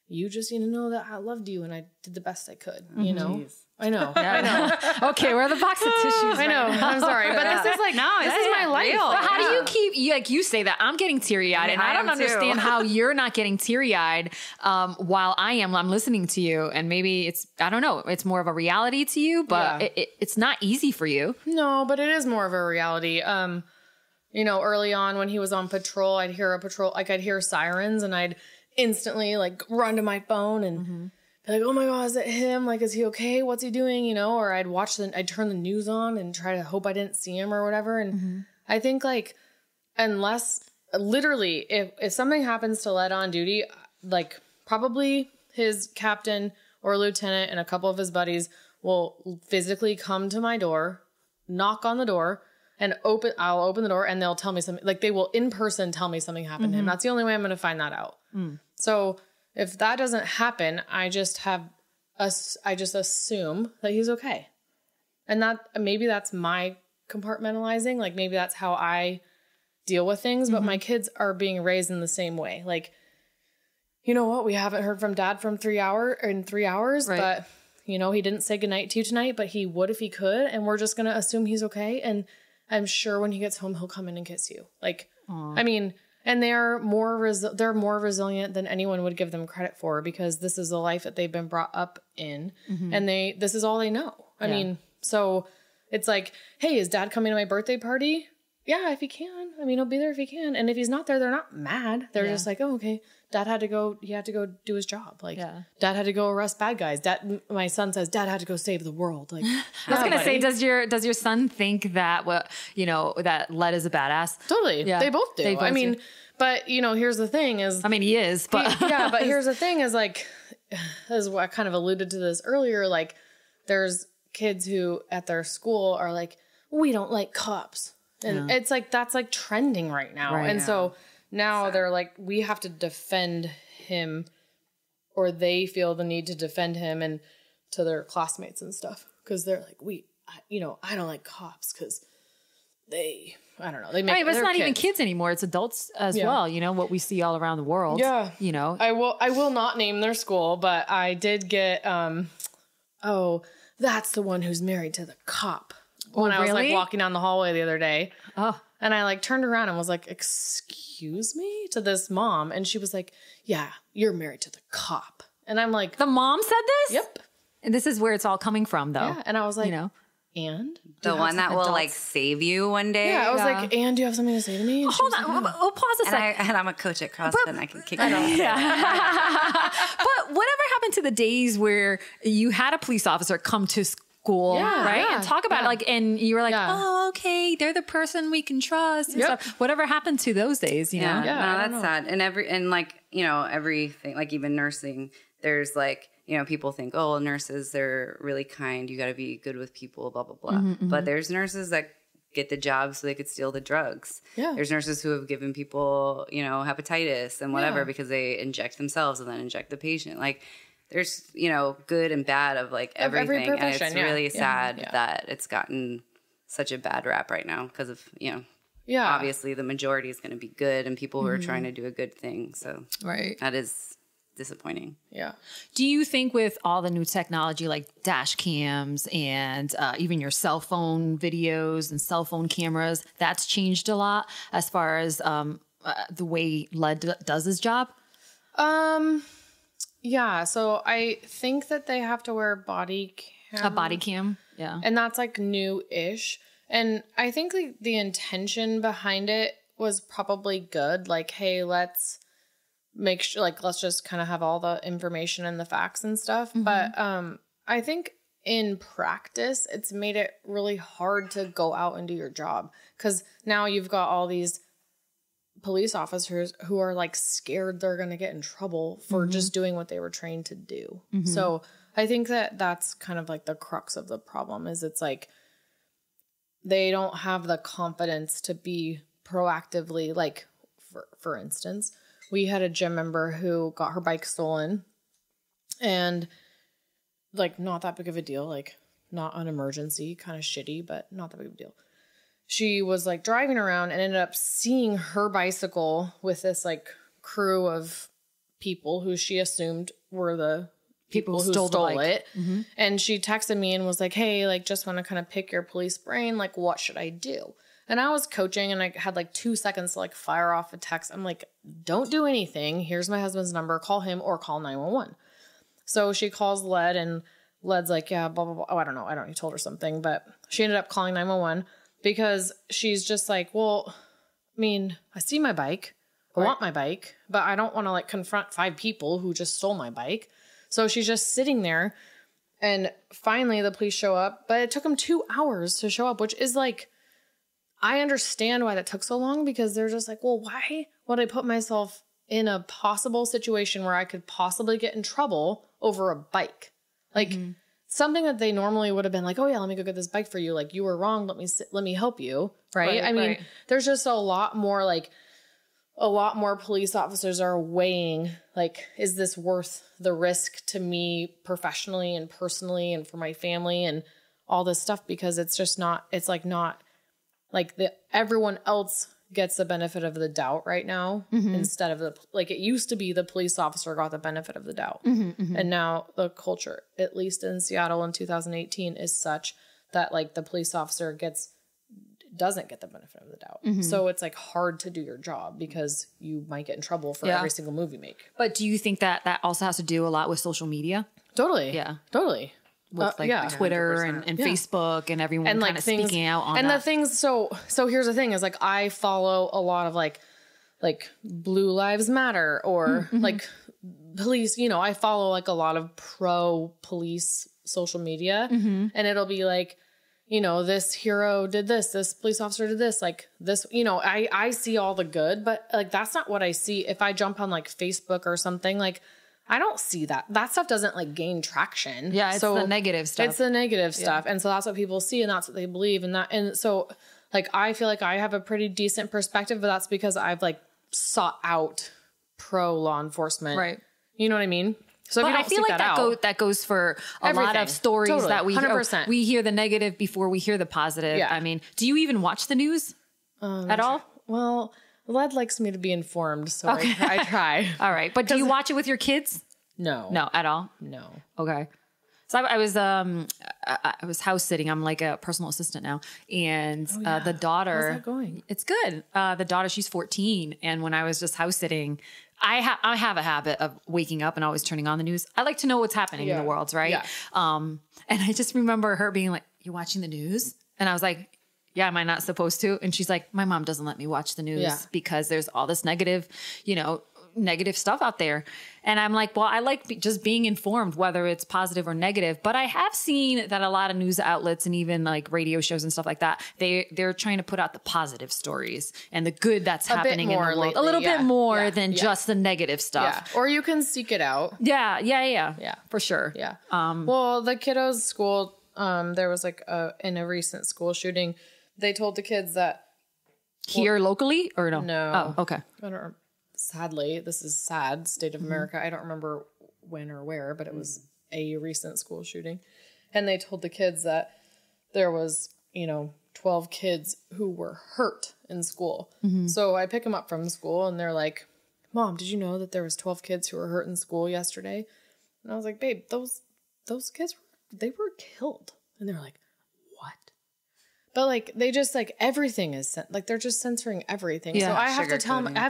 you just need to know that I loved you and I did the best I could, you know? Jeez. I know. I know. Okay, where are the box of tissues? I know. I'm sorry, but this is like, this is my life. But how do you keep, like you say that, I'm getting teary-eyed, and I don't understand how you're not getting teary-eyed while I'm listening to you, and maybe it's, I don't know, it's more of a reality to you, but it's not easy for you. No, but it is more of a reality. You know, early on when he was on patrol, I'd hear sirens, and I'd instantly like run to my phone and be like, oh my God, is it him? Like, is he okay? What's he doing? You know, or I'd turn the news on and try to hope I didn't see him or whatever. And I think like, unless literally if something happens to Led on duty, like probably his captain or lieutenant and a couple of his buddies will physically come to my door, knock on the door, and I'll open the door and they'll tell me something. Like, they will in person tell me something happened to him. That's the only way I'm going to find that out. So if that doesn't happen, I just assume that he's okay. And maybe that's my compartmentalizing. Like, maybe that's how I deal with things, but my kids are being raised in the same way. Like, you know what? We haven't heard from Dad in 3 hours, right. But you know, he didn't say goodnight to you tonight, but he would if he could. And we're just going to assume he's okay. And I'm sure when he gets home, he'll come in and kiss you. Like, I mean, and they're more resilient than anyone would give them credit for, because this is the life that they've been brought up in, and this is all they know. I mean, so it's like, hey, is Dad coming to my birthday party? Yeah, if he can. I mean, he'll be there if he can. And if he's not there, they're not mad. They're just like, oh, okay. Dad had to go. He had to go do his job. Like, Dad had to go arrest bad guys. My son says, Dad had to go save the world. Like, I was gonna say, does your son think that that Led is a badass? Totally. Yeah. They both do. I mean, but you know, here's the thing is, I mean, he is, but but here's the thing is, like, as I kind of alluded to this earlier, like, there's kids who at their school are like, we don't like cops. And it's like, that's like trending right now. Right, and so now they're like, we have to defend him, or they feel the need to defend him and to their classmates and stuff. Cause they're like, I don't like cops because I don't know. They make, but it's not even kids anymore. It's adults as well. You know, what we see all around the world. Yeah. You know, I will not name their school, but I did get, that's the one who's married to the cop. When I was like walking down the hallway the other day. Oh. And I like turned around and was like, excuse me, to this mom. And she was like, yeah, you're married to the cop. And I'm like, the mom said this? Yep. And this is where it's all coming from, though. Yeah. And I was like, and? The one that will like save you one day? Yeah. I was like, and do you have something to say to me? And hold on. Like, pause a second. And I'm a coach at CrossFit and I can kick you out. But whatever happened to the days where you had a police officer come to school, right? And talk about it, like, and you were like, oh, okay, they're the person we can trust and stuff. Whatever happened to those days, you know? Yeah, no, that's sad. And like, you know, everything, like even nursing, there's like, you know, people think, oh, nurses, they're really kind. You got to be good with people, blah, blah, blah. But there's nurses that get the job so they could steal the drugs. Yeah. There's nurses who have given people, you know, hepatitis and whatever because they inject themselves and then inject the patient. Like, there's, you know, good and bad of like everything. And it's really sad that it's gotten such a bad rap right now because of, you know, obviously the majority is going to be good and people who are trying to do a good thing. So that is disappointing. Yeah. Do you think with all the new technology like dash cams and even your cell phone videos and cell phone cameras, that's changed a lot as far as the way Led does his job? Yeah, so I think that they have to wear a body cam. Yeah. And that's like new-ish. And I think like the intention behind it was probably good. Like, hey, let's make sure, like, let's just kind of have all the information and the facts and stuff. But I think in practice, it's made it really hard to go out and do your job. Because now you've got all these police officers who are like scared they're going to get in trouble for just doing what they were trained to do. So I think that that's kind of like the crux of the problem is it's like they don't have the confidence to be proactively like for instance, we had a gym member who got her bike stolen, and like not that big of a deal, like not an emergency, kind of shitty, but not that big of a deal. She was like driving around and ended up seeing her bicycle with this like crew of people who she assumed were the people who stole it. Mm-hmm. And she texted me and was like, hey, like just want to kind of pick your police brain. Like, what should I do? And I was coaching and I had like 2 seconds to like fire off a text. I'm like, don't do anything. Here's my husband's number. Call him or call 911. So she calls Led, and Led's like, yeah, blah, blah, blah. Oh, I don't know. He told her something, but she ended up calling 911 because she's just like, well, I mean, I see my bike. I want my bike, but I don't want to like confront 5 people who just stole my bike. So she's just sitting there, and finally the police show up, but it took them 2 hours to show up, which is like, I understand why that took so long, because they're just like, well, why would I put myself in a possible situation where I could possibly get in trouble over a bike? Like something that they normally would have been like, oh yeah, let me go get this bike for you. Like, you were wrong. Let me help you. Right. I mean, there's just a lot more police officers are weighing, like, is this worth the risk to me professionally and personally and for my family and all this stuff? Because it's just not, it's like not like everyone else gets the benefit of the doubt right now instead of like it used to be the police officer got the benefit of the doubt. And now the culture, at least in Seattle in 2018, is such that like the police officer doesn't get the benefit of the doubt. So it's like hard to do your job because you might get in trouble for every single move you make. But do you think that also has to do a lot with social media? Totally. Yeah. Totally. With like Twitter and Facebook and everyone and kind of speaking out on and that. the things. So here's the thing is like, I follow a lot of like Blue Lives Matter or like police, you know, I follow like a lot of pro police social media and it'll be like, you know, this hero did this police officer did this, like this, you know, I see all the good, but like, that's not what I see. If I jump on like Facebook or something, like, I don't see that. That stuff doesn't like gain traction. Yeah, it's the negative stuff. It's the negative stuff. And so that's what people see and that's what they believe. And so like, I feel like I have a pretty decent perspective, but that's because I've like sought out pro law enforcement. Right. You know what I mean? So if you don't I feel like that goes for a lot of stories that we 100%. We hear the negative before we hear the positive. Yeah. I mean, do you even watch the news at all? Well, Led likes me to be informed, so okay. I try. All right. But do you watch it with your kids? No. No, at all? No. Okay. So I was house sitting. I'm like a personal assistant now. And the daughter. How's that going? It's good. The daughter, she's 14. And when I was just house sitting, I have a habit of waking up and always turning on the news. I like to know what's happening in the world, right? Yeah. And I just remember her being like, "You're watching the news?" And I was like, yeah, am I not supposed to? And she's like, my mom doesn't let me watch the news because there's all this negative stuff out there. And I'm like, well, I like just being informed, whether it's positive or negative. But I have seen that a lot of news outlets and even like radio shows and stuff like that, they're trying to put out the positive stories and the good that's happening in the world. Lately, a little bit more than just the negative stuff. Yeah. Or you can seek it out. Yeah, for sure. Yeah. Well, the kiddos' school, there was like in a recent school shooting, they told the kids that here locally or no? No. Oh, okay. I don't. Sadly, this is sad. State of America. I don't remember when or where, but it was a recent school shooting, and they told the kids that there was 12 kids who were hurt in school. So I pick them up from school, and they're like, "Mom, did you know that there was 12 kids who were hurt in school yesterday?" And I was like, "Babe, those kids they were killed," and they're like, "What?" But like they just like everything is like they're just censoring everything. Yeah, so I have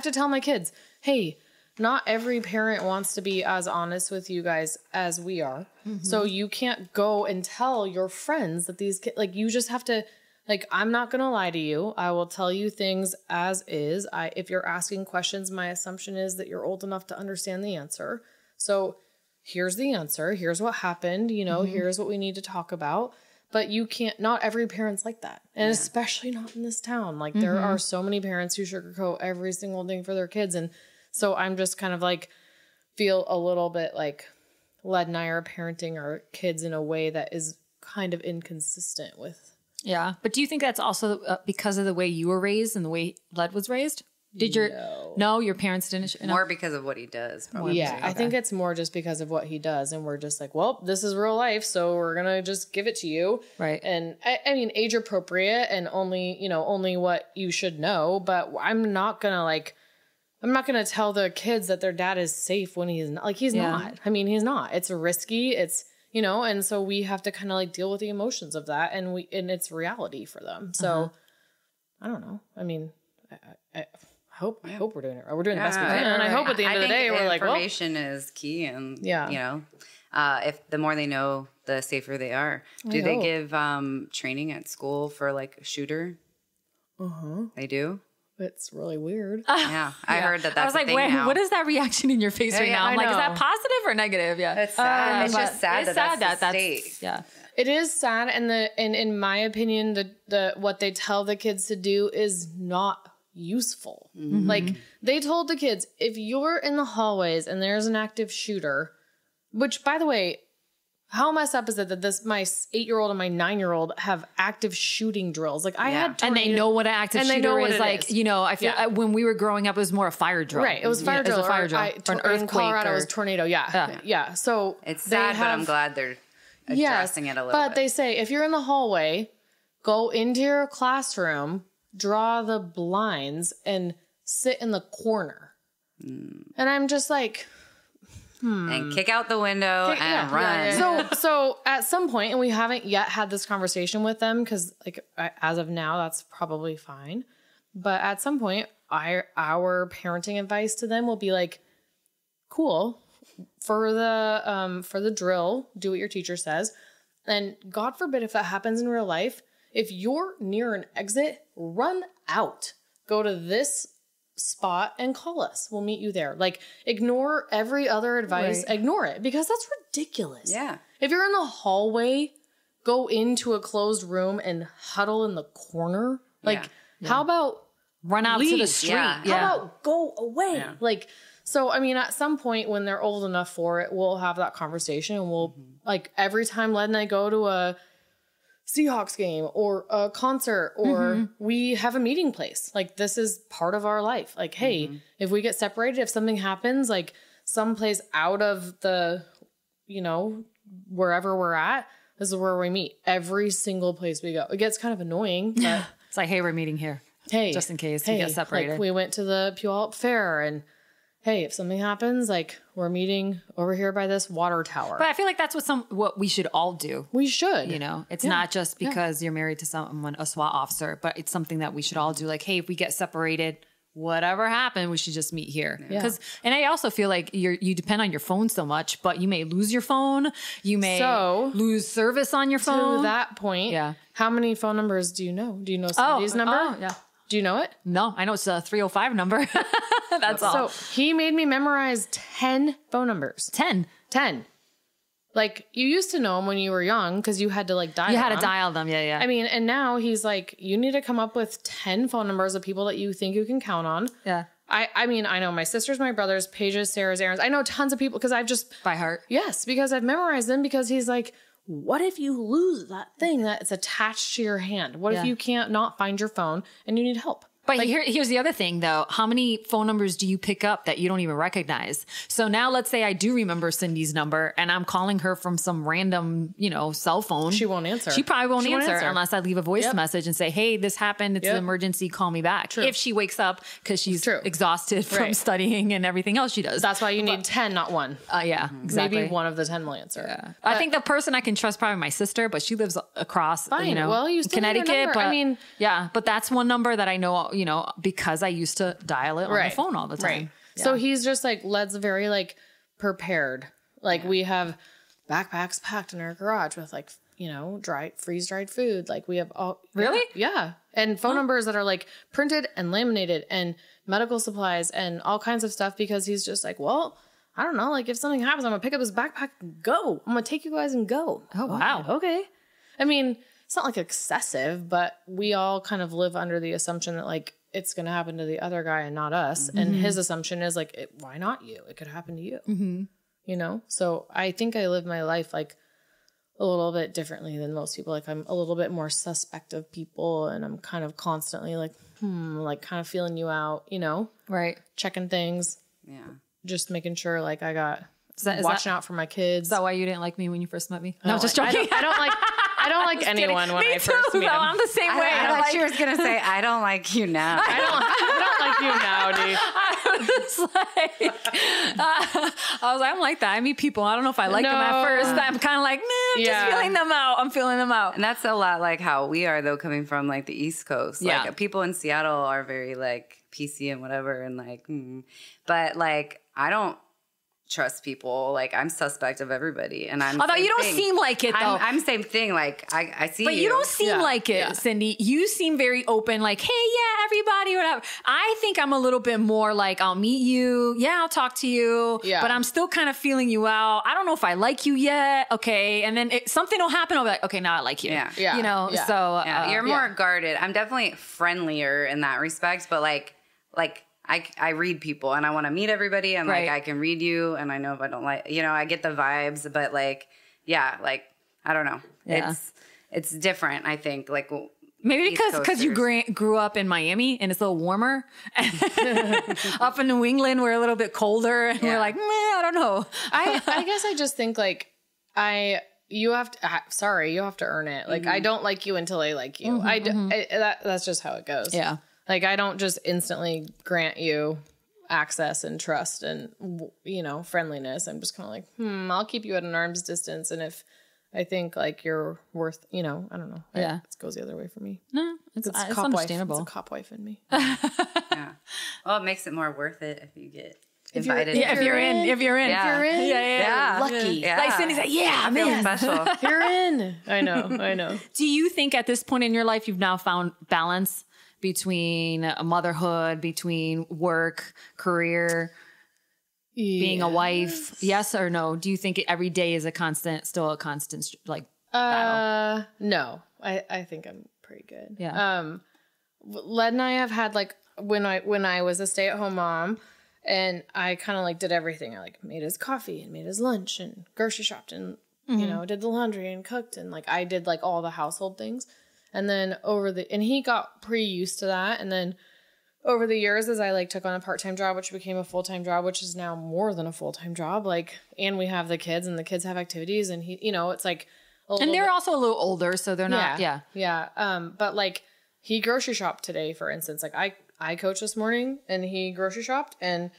to tell my kids, hey, not every parent wants to be as honest with you guys as we are. So you can't go and tell your friends that these kids, like you just have to, like, I'm not going to lie to you. I will tell you things as is. If you're asking questions, my assumption is that you're old enough to understand the answer. So here's the answer. Here's what happened. Here's what we need to talk about. But you can't, not every parent's like that. And especially not in this town. Like there are so many parents who sugarcoat every single thing for their kids. And so I'm just kind of like, feel a little bit like Led and I are parenting our kids in a way that is kind of inconsistent with. Yeah. But do you think that's also because of the way you were raised and the way Led was raised? Did your parents didn't? No? More because of what he does. Probably. Yeah, I think it's more just because of what he does. And we're just like, well, this is real life. So we're going to just give it to you. Right. And I mean, age appropriate and only what you should know. But I'm not going to tell the kids that their dad is safe when he's not. Like, he's not. I mean, he's not. It's risky. It's, and so we have to kind of like deal with the emotions of that. And it's reality for them. So I don't know. I mean, I hope we're doing it right. We're doing the best we can. And I hope at the end of the day, we're like, well, information is key. And, if the more they know, the safer they are. Do they give training at school for like shooter? They do? It's really weird. Yeah. I heard that's I was like, wait, what is that reaction in your face right now? I'm like, is that positive or negative? Yeah. It's sad. It's just sad that's the state. Yeah. It is sad. And in my opinion, the what they tell the kids to do is not useful. Like, they told the kids, if you're in the hallways and there's an active shooter, which, by the way, how messed up is it that my 8-year-old and my 9-year-old have active shooting drills? Like, I had and they know what an active shooter is. Like, I feel when we were growing up, it was more a fire drill. Right. It was fire drill. It was a fire drill. Or an earthquake. In Colorado, it was tornado. Yeah. So it's sad, but I'm glad they're addressing it a little bit. But they say, if you're in the hallway, go into your classroom, draw the blinds, and sit in the corner. And I'm just like, and kick out the window and run. Yeah. So at some point, and we haven't yet had this conversation with them because, like, as of now, that's probably fine. But at some point, our parenting advice to them will be like, cool, for the drill, do what your teacher says. And God forbid if that happens in real life, if you're near an exit, run out. Go to this spot and call us. We'll meet you there. Like, ignore every other advice. Right. Ignore it because that's ridiculous. Yeah. If you're in the hallway, go into a closed room and huddle in the corner. Like, how about run out to the street? Yeah. How about go away? Yeah. Like, so, I mean, at some point when they're old enough for it, we'll have that conversation and we'll, like, every time Len and I go to a Seahawks game or a concert or we have a meeting place. Like, this is part of our life. Like, hey, if we get separated, if something happens, like someplace out of the, wherever we're at, this is where we meet every single place we go. It gets kind of annoying, but it's like, hey, we're meeting here. Hey, just in case we get separated. Like, we went to the Puyallup Fair and hey, if something happens, like, we're meeting over here by this water tower. But I feel like that's what we should all do. We should. It's not just because you're married to someone, a SWAT officer, but it's something that we should all do. Like, hey, if we get separated, whatever happened, we should just meet here. And I also feel like you depend on your phone so much, but you may lose your phone. You may lose service on your phone. To that point, how many phone numbers do you know? Do you know somebody's number? Oh, yeah. Do you know it? No, I know it's a 305 number. That's all. So he made me memorize 10 phone numbers. 10. Like, you used to know them when you were young because you had to like dial them. You had to dial them. Yeah. I mean, and now he's like, you need to come up with 10 phone numbers of people that you think you can count on. Yeah. I mean, I know my sisters, my brothers, Paige's, Sarah's, Erin's. I know tons of people because I've just... By heart? Yes, because I've memorized them because he's like, what if you lose that thing that's attached to your hand? What if you can't not find your phone and you need help? But here's the other thing, though. How many phone numbers do you pick up that you don't even recognize? So now let's say I do remember Cindy's number and I'm calling her from some random, cell phone. She won't answer. She probably won't answer unless I leave a voice message and say, hey, this happened. It's an emergency. Call me back. True. If she wakes up because she's exhausted from studying and everything else she does. That's why you need 10, not one. Yeah, exactly. Maybe one of the 10 will answer. Yeah. I think the person I can trust probably my sister, but she lives across, you still Connecticut. But I mean, but that's one number that I know, because I used to dial it on the phone all the time. Right. Yeah. So he's just like, Led's very like prepared. Like we have backpacks packed in our garage with like, freeze dried food. Like we have all. Really? Yeah. And phone numbers that are like printed and laminated and medical supplies and all kinds of stuff because he's just like, well, I don't know. Like if something happens, I'm going to pick up this backpack and go. I'm going to take you guys and go. Oh, wow. Okay. I mean, it's not like excessive, but we all kind of live under the assumption that like, it's going to happen to the other guy and not us. And his assumption is like, why not you? It could happen to you, So I think I live my life like a little bit differently than most people. Like, I'm a little bit more suspect of people, and I'm kind of constantly like, like kind of feeling you out, you know? Right. Checking things. Yeah. Just making sure like I got watching out for my kids. Is that why you didn't like me when you first met me? No, just joking. I don't like anyone when I first meet them. I'm the same way. I thought she was gonna say, I don't like you now. I don't like you now, dude. I'm like that. I meet people. I don't know if I like them at first. I'm kind of like, I'm just feeling them out. I'm feeling them out. And that's a lot like how we are, though, coming from like the East Coast. Like people in Seattle are very like PC and whatever, and like, but like I don't trust people. Like, I'm suspect of everybody, and I'm. Although you don't seem like it, though. I'm same thing. Like I see, but you don't seem like it, Cindy. You seem very open. Like, hey, yeah, everybody, whatever. I think I'm a little bit more like, I'll meet you. Yeah, I'll talk to you. Yeah. But I'm still kind of feeling you out. I don't know if I like you yet. Okay, and then something will happen. I'll be like, okay, now I like you. Yeah. Yeah. You know. Yeah. So you're more guarded. I'm definitely friendlier in that respect, but like. I read people and I want to meet everybody and like I can read you and I know if I don't like, you know, I get the vibes, but like, yeah, like, I don't know. Yeah. It's different, I think. Like maybe because you grew up in Miami and it's a little warmer. Up in New England, we're a little bit colder and we're like, I don't know. I guess I just think like you have to earn it. Like I don't like you until I like you. That's just how it goes. Yeah. Like, I don't just instantly grant you access and trust and, you know, friendliness. I'm just kind of like, I'll keep you at an arm's distance. And if I think, like, you're worth, you know, I don't know. It goes the other way for me. No, it's understandable. It's a cop wife in me. Yeah. Well, it makes it more worth it if you get invited. If you're in. Yeah. Lucky. Yeah. Like Cindy's like, I'm in. Special. You're in. I know. Do you think at this point in your life you've now found balance between motherhood, between work, career, being a wife? Yes or no? Do you think every day is still a constant like battle? No, I think I'm pretty good. Yeah. Led and I have had like when I was a stay-at-home mom and I kind of like did everything. I like made his coffee and made his lunch and grocery shopped and you know, did the laundry and cooked and like I did like all the household things. And then and he got pretty used to that. And then over the years, as I like took on a part-time job, which became a full-time job, which is now more than a full-time job, like, and we have the kids and the kids have activities and he, you know, it's like, and they're also a little older, so they're not, but like he grocery shopped today, for instance, like I coached this morning and he grocery shopped and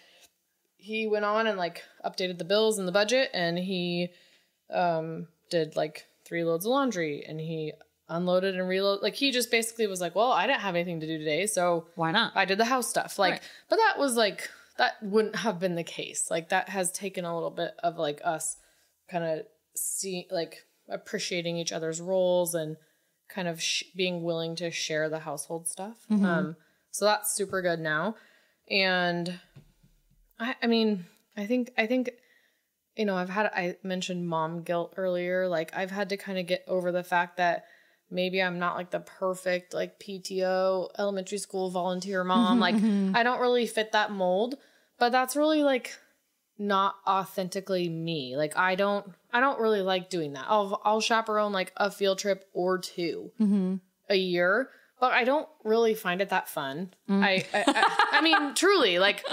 he went on and like updated the bills and the budget and he, did like 3 loads of laundry and he unloaded and reloaded. Like he just basically was like, well, I didn't have anything to do today, so why not? I did the house stuff. Like, but that was like, that wouldn't have been the case. Like that has taken a little bit of like us kind of appreciating each other's roles and kind of being willing to share the household stuff. So that's super good now. And I mean, I think, you know, I mentioned mom guilt earlier. Like I've had to kind of get over the fact that maybe I'm not like the perfect like PTO elementary school volunteer mom. Like I don't really fit that mold, but that's really like not authentically me. Like I don't really like doing that. I'll chaperone like a field trip or 2 a year, but I don't really find it that fun. I mean, truly, like,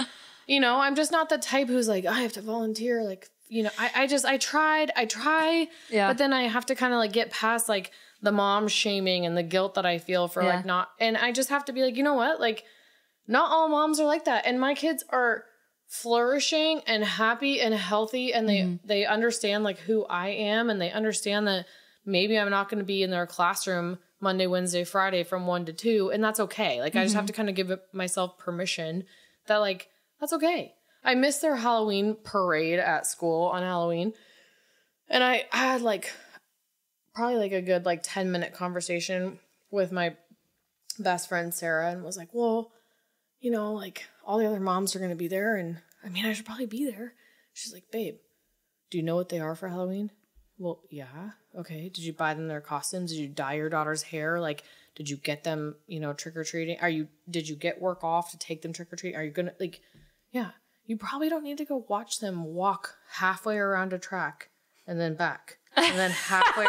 you know, I'm just not the type who's like, I have to volunteer. Like, you know, I try, but then I have to kind of like get past like the mom shaming and the guilt that I feel for like not, and I just have to be like, you know what? Like not all moms are like that. And my kids are flourishing and happy and healthy. And they understand like who I am. And they understand that maybe I'm not going to be in their classroom Monday, Wednesday, Friday from 1 to 2. And that's okay. Like I just have to kind of give myself permission that like, that's okay. I missed their Halloween parade at school on Halloween. And I had like probably like a good like 10-minute conversation with my best friend Sarah and was like, well, you know, like all the other moms are going to be there. And I mean, I should probably be there. She's like, babe, do you know what they are for Halloween? Well, yeah. Okay. Did you buy them their costumes? Did you dye your daughter's hair? Like, did you get them, you know, trick-or-treating? Did you get work off to take them trick-or-treating? Are you going to like, yeah. You probably don't need to go watch them walk halfway around a track and then back. and then halfway,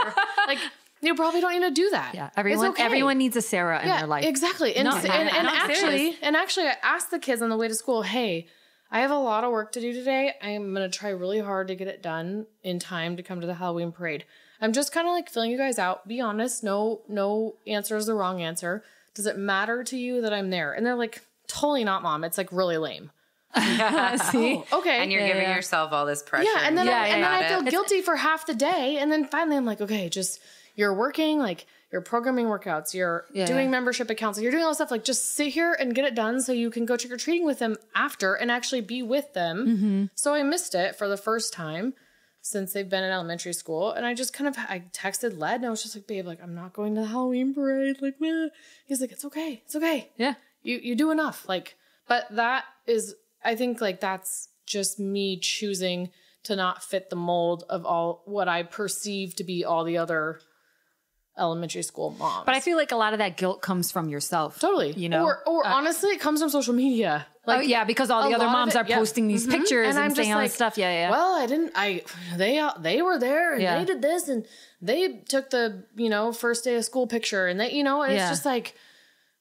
like you probably don't need to do that. Yeah. It's everyone needs a Sarah in their life. Exactly. And, actually I asked the kids on the way to school, hey, I have a lot of work to do today. I'm going to try really hard to get it done in time to come to the Halloween parade. I'm just kind of like filling you guys out. Be honest. No answer is the wrong answer. Does it matter to you that I'm there? And they're like, totally not, Mom. It's like really lame. See? Oh, okay. And you're giving yourself all this pressure. Yeah. And then, I feel guilty for half the day. And then finally I'm like, okay, just you're working, like you're programming workouts, you're doing membership accounts, you're doing all this stuff. Like just sit here and get it done so you can go trick or treating with them after and actually be with them. Mm-hmm. So I missed it for the first time since they've been in elementary school. And I just I texted Led and I was just like, babe, like I'm not going to the Halloween parade. Like, meh. He's like, it's okay. It's okay. Yeah. You do enough. Like, but that is, I think like that's just me choosing to not fit the mold of all what I perceive to be all the other elementary school moms. But I feel like a lot of that guilt comes from yourself. Totally. You know? Or honestly, it comes from social media. Like, because all the other moms are posting these pictures and saying all this stuff. Yeah. Well, they were there and they did this and they took the, first day of school picture and they, it's just like,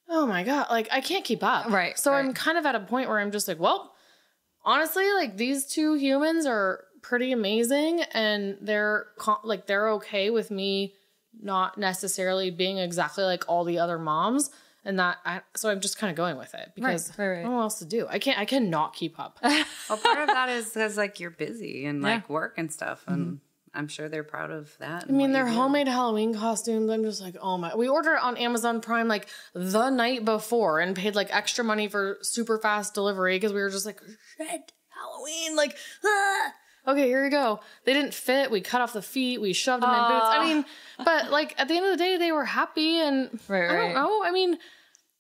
oh my God, like I can't keep up. Right. So I'm kind of at a point where I'm just like, well, honestly, like these two humans are pretty amazing and they're okay with me not necessarily being exactly like all the other moms. And so I'm just kind of going with it because I don't know what else to do. I cannot keep up. Well, part of that is because like you're busy and like work and stuff. And I'm sure they're proud of that. I mean, they're homemade Halloween costumes. I'm just like, oh my, we ordered it on Amazon Prime like the night before and paid like extra money for super fast delivery because we were just like, shit, Halloween, like, okay, here you go. They didn't fit. We cut off the feet. We shoved them in boots. I mean, but like at the end of the day, they were happy and I don't know. I mean,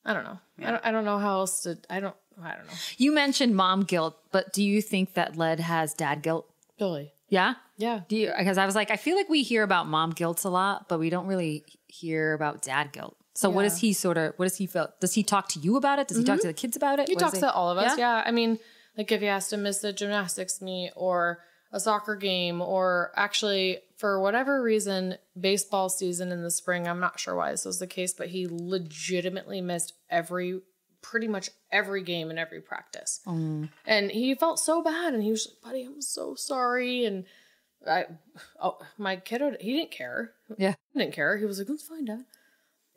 I don't know. Yeah. I don't know how else to, I don't know. You mentioned mom guilt, but do you think that Led has dad guilt? Billy. Yeah? Yeah. Because I was like, I feel like we hear about mom guilt a lot, but we don't really hear about dad guilt. So what does he feel? Does he talk to you about it? Does he talk to the kids about it? He talks to all of us. Yeah. I mean, like if he has to miss a gymnastics meet or a soccer game or actually for whatever reason, baseball season in the spring, I'm not sure why this was the case, but he legitimately missed pretty much every game and every practice. And he felt so bad and he was like, buddy, I'm so sorry. And my kiddo, he didn't care. Yeah. He didn't care. He was like, it's fine, Dad.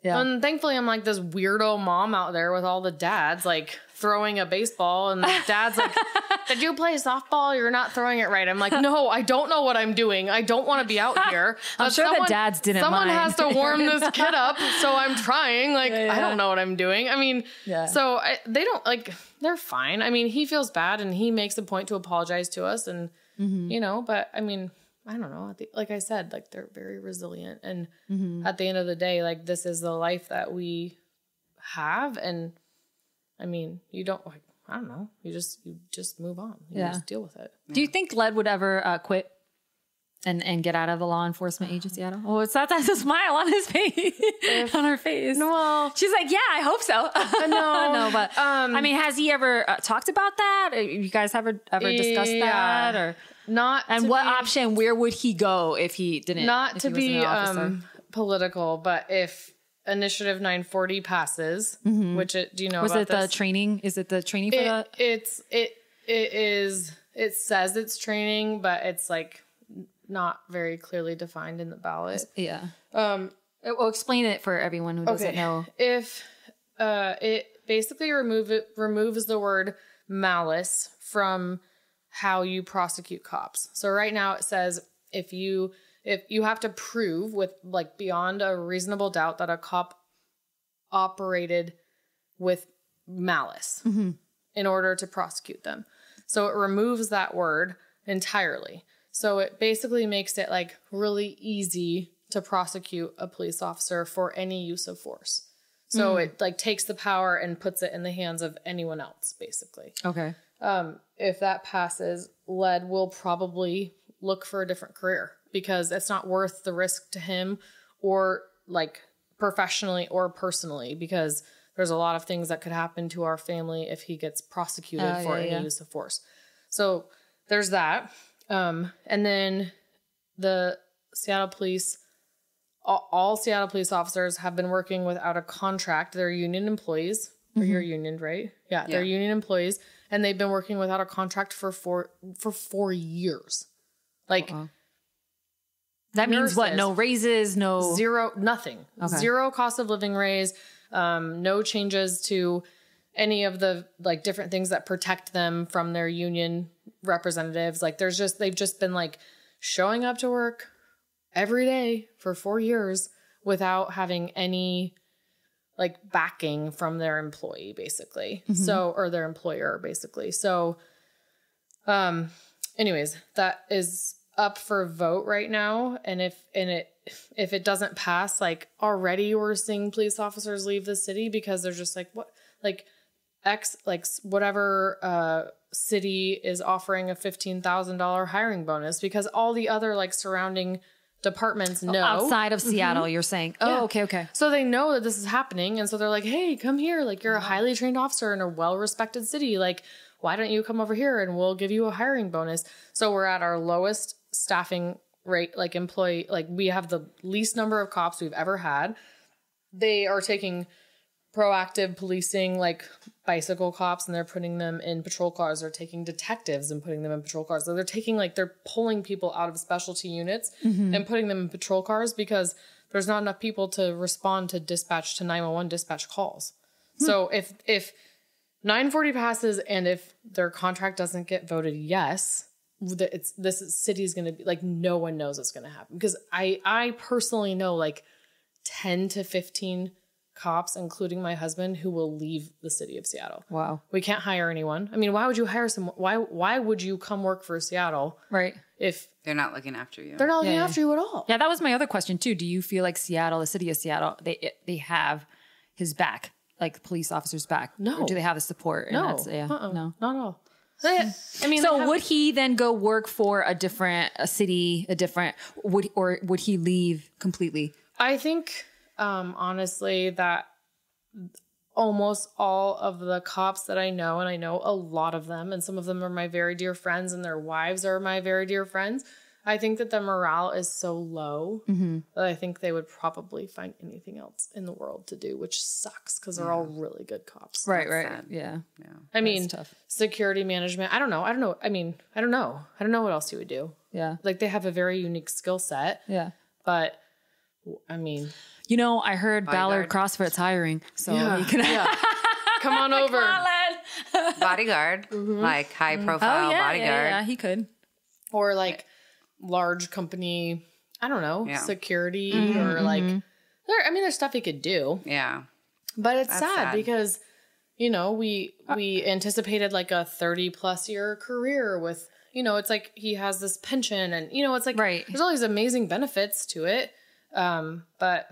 Yeah. And thankfully I'm like this weirdo mom out there with all the dads like throwing a baseball and the dad's like, did you play softball? You're not throwing it right. I'm like, no, I don't know what I'm doing. I don't want to be out here. I'm sure the dads didn't Someone mind. has to warm this kid up. So I'm trying. Like, I don't know what I'm doing. I mean, so they don't like, they're fine. I mean, he feels bad and he makes a point to apologize to us and, but I mean, I don't know. Like I said, like they're very resilient. And at the end of the day, like this is the life that we have. And I mean, you don't like, I don't know. You just move on. You just deal with it. Do you think Led would ever quit and get out of the law enforcement agency at all? Oh, it's not that's a smile on his face, on her face. Well, she's like, yeah, I hope so. No, but I mean, has he ever talked about that? You guys ever discussed that or not? And what option? Where would he go if he didn't? Not to be political, but if Initiative 940 passes, which do you know? Was about it the training? Is it the training for that? It is. It says it's training, but it's like not very clearly defined in the ballot. Yeah. Well, explain it for everyone who doesn't know. If it basically removes the word malice from how you prosecute cops. So right now it says if you have to prove with like beyond a reasonable doubt that a cop operated with malice in order to prosecute them. So it removes that word entirely. So it basically makes it like really easy to prosecute a police officer for any use of force. So it like takes the power and puts it in the hands of anyone else, basically. Okay. If that passes, Led will probably look for a different career because it's not worth the risk to him or like professionally or personally because there's a lot of things that could happen to our family if he gets prosecuted for any use of force. So there's that. And then the Seattle police, all Seattle police officers have been working without a contract. They're union employees. Or you're union, right? Yeah, they're union employees, and they've been working without a contract for 4 years. Like that means what? No raises, no zero, nothing. Okay. Zero cost of living raise. No changes to any of the like different things that protect them from their union representatives. Like they've just been like showing up to work every day for 4 years without having any like backing from their employee, basically. So, or their employer, basically. So, anyways, that is up for vote right now. And if it doesn't pass, like already we're seeing police officers leave the city because they're just like, what, like whatever, city is offering a $15,000 hiring bonus because all the other like surrounding departments know. Outside of Seattle, you're saying. Oh, okay. So they know that this is happening. And so they're like, hey, come here. Like you're a highly trained officer in a well-respected city. Like, why don't you come over here and we'll give you a hiring bonus? So we're at our lowest staffing rate, like employee, like we have the least number of cops we've ever had. They are taking proactive policing, like bicycle cops, and they're putting them in patrol cars. They're taking detectives and putting them in patrol cars. So they're pulling people out of specialty units and putting them in patrol cars because there's not enough people to respond to 911 dispatch calls. So if 940 passes and if their contract doesn't get voted yes, this city is going to be like, no one knows what's going to happen because I personally know like 10 to 15 cops, including my husband, who will leave the city of Seattle. Wow. We can't hire anyone. I mean, why would you hire someone? Why would you come work for Seattle? Right. If they're not looking after you. They're not looking after you at all. Yeah, that was my other question too. Do you feel like Seattle, the city of Seattle, they have his back, like police officers' back? No. Or do they have the support? No. No. Not at all. I mean, so would he then go work for a city, would he leave completely? I think, honestly, that almost all of the cops that I know, and I know a lot of them, and some of them are my very dear friends and their wives are my very dear friends. I think that the morale is so low that I think they would probably find anything else in the world to do, which sucks because they're all really good cops. Right. Yeah. I mean, security management. I don't know. I mean, I don't know what else you would do. Yeah. Like they have a very unique skill set. Yeah. But I mean, I heard Ballard CrossFit's hiring, so you can come on over. Bodyguard, like high profile bodyguard. Yeah, he could. Or like large company, I don't know, security or like there's stuff he could do. Yeah. But it's sad because, we anticipated like a 30+ year career with, it's like he has this pension and, it's like there's all these amazing benefits to it. But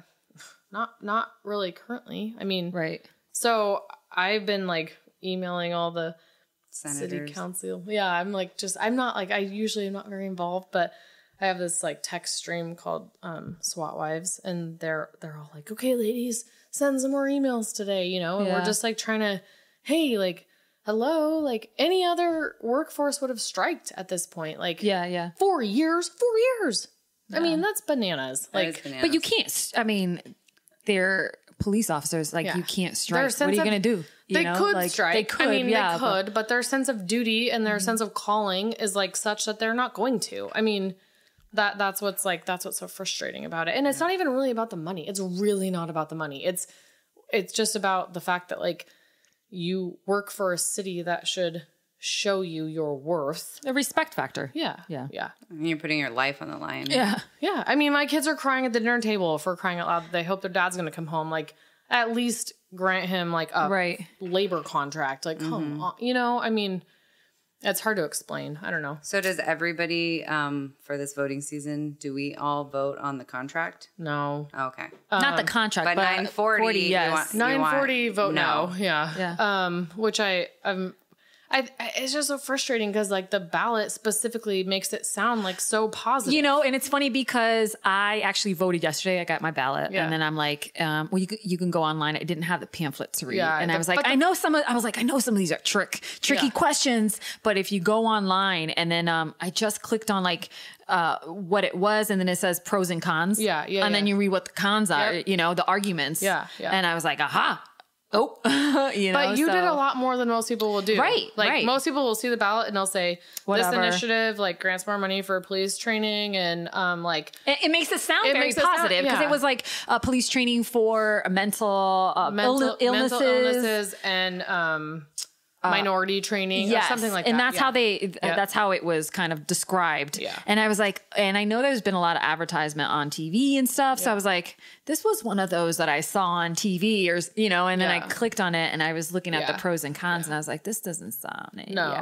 not really currently. I mean, so I've been like emailing all the senators. City council. Yeah. I'm like, I'm not like, I usually am not very involved, but I have this like text stream called, SWAT Wives, and they're all like, okay, ladies, send some more emails today, and we're just like trying to, hey, like, hello, like any other workforce would have striked at this point. Like, 4 years. Yeah. I mean, that's bananas. Like, bananas. But you can't, they're police officers. Like you can't strike. What are you going to do? They could strike. They could, they could, but their sense of duty and their sense of calling is like such that they're not going to. I mean, that's what's so frustrating about it. And it's not even really about the money. It's really not about the money. It's just about the fact that like you work for a city that should show you your worth. A respect factor. Yeah. You're putting your life on the line. Yeah. I mean, my kids are crying at the dinner table for crying out loud. They hope their dad's going to come home. Like, at least grant him like a labor contract. Like, come on. I mean, it's hard to explain. I don't know. So does everybody, for this voting season, do we all vote on the contract? No. Okay. Not the contract, but 940, yes. 940 vote no. Yeah. Which It's just so frustrating because like the ballot specifically makes it sound like so positive. You know, and it's funny because I actually voted yesterday. I got my ballot, and then I'm like, well, you can go online. I didn't have the pamphlet to read, and I was like, I know some of these are tricky questions, but if you go online, and then I just clicked on like what it was, and then it says pros and cons, and then you read what the cons are, you know, the arguments, and I was like, aha. Oh, you know, but you did a lot more than most people will do. Right. Like most people will see the ballot and they'll say whatever. This initiative like grants more money for police training and like it makes it sound very positive because it was like police training for mental illnesses and minority training or something like that. And that's how that's how it was kind of described. Yeah. And I was like, and I know there's been a lot of advertisement on TV and stuff. So I was like, this was one of those that I saw on TV or, you know, and then I clicked on it and I was looking at the pros and cons and I was like, this doesn't sound it. No.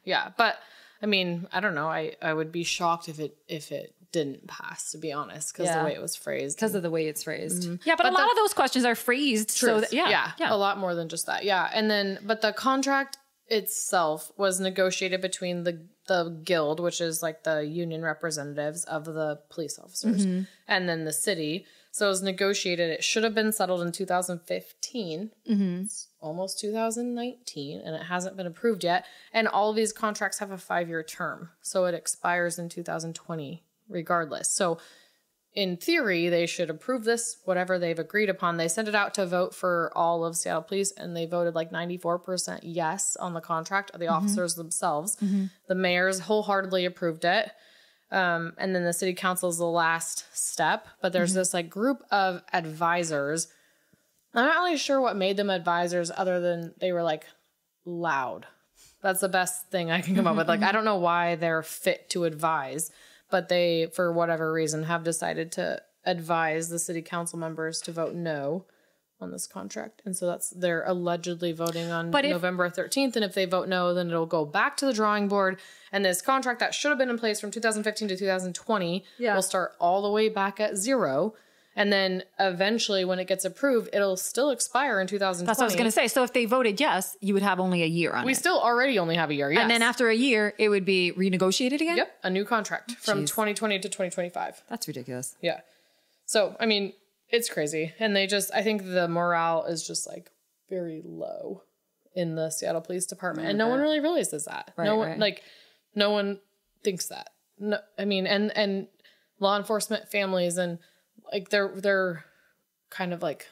Yeah. But I mean, I don't know. I would be shocked if it didn't pass, to be honest, because the way it was phrased. Because of the way it's phrased. Yeah, but a lot of those questions are phrased. So a lot more than just that. Yeah. And then, but the contract itself was negotiated between the guild, which is like the union representatives of the police officers, and then the city. So it was negotiated. It should have been settled in 2015. It's almost 2019, and it hasn't been approved yet. And all of these contracts have a 5-year term. So it expires in 2020. Regardless. So in theory, they should approve this, whatever they've agreed upon. They sent it out to vote for all of Seattle Police and they voted like 94% yes on the contract of the officers themselves. The mayors wholeheartedly approved it. And then the city council is the last step, but there's this like group of advisors. I'm not really sure what made them advisors other than they were like loud. That's the best thing I can come up with. Like, I don't know why they're fit to advise. But they, for whatever reason, have decided to advise the city council members to vote no on this contract. And so they're allegedly voting on November 13th. And if they vote no, then it'll go back to the drawing board. And this contract that should have been in place from 2015 to 2020 will start all the way back at zero. And then eventually when it gets approved, it'll still expire in 2020. That's what I was going to say. So if they voted yes, you would have only a year on it. We still already only have a year, yes. And then after a year, it would be renegotiated again? Yep, a new contract from 2020 to 2025. That's ridiculous. Yeah. So, I mean, it's crazy. And I think the morale is just like very low in the Seattle Police Department. And no one really realizes that. No one thinks that. No, I mean, and law enforcement families and like they're kind of like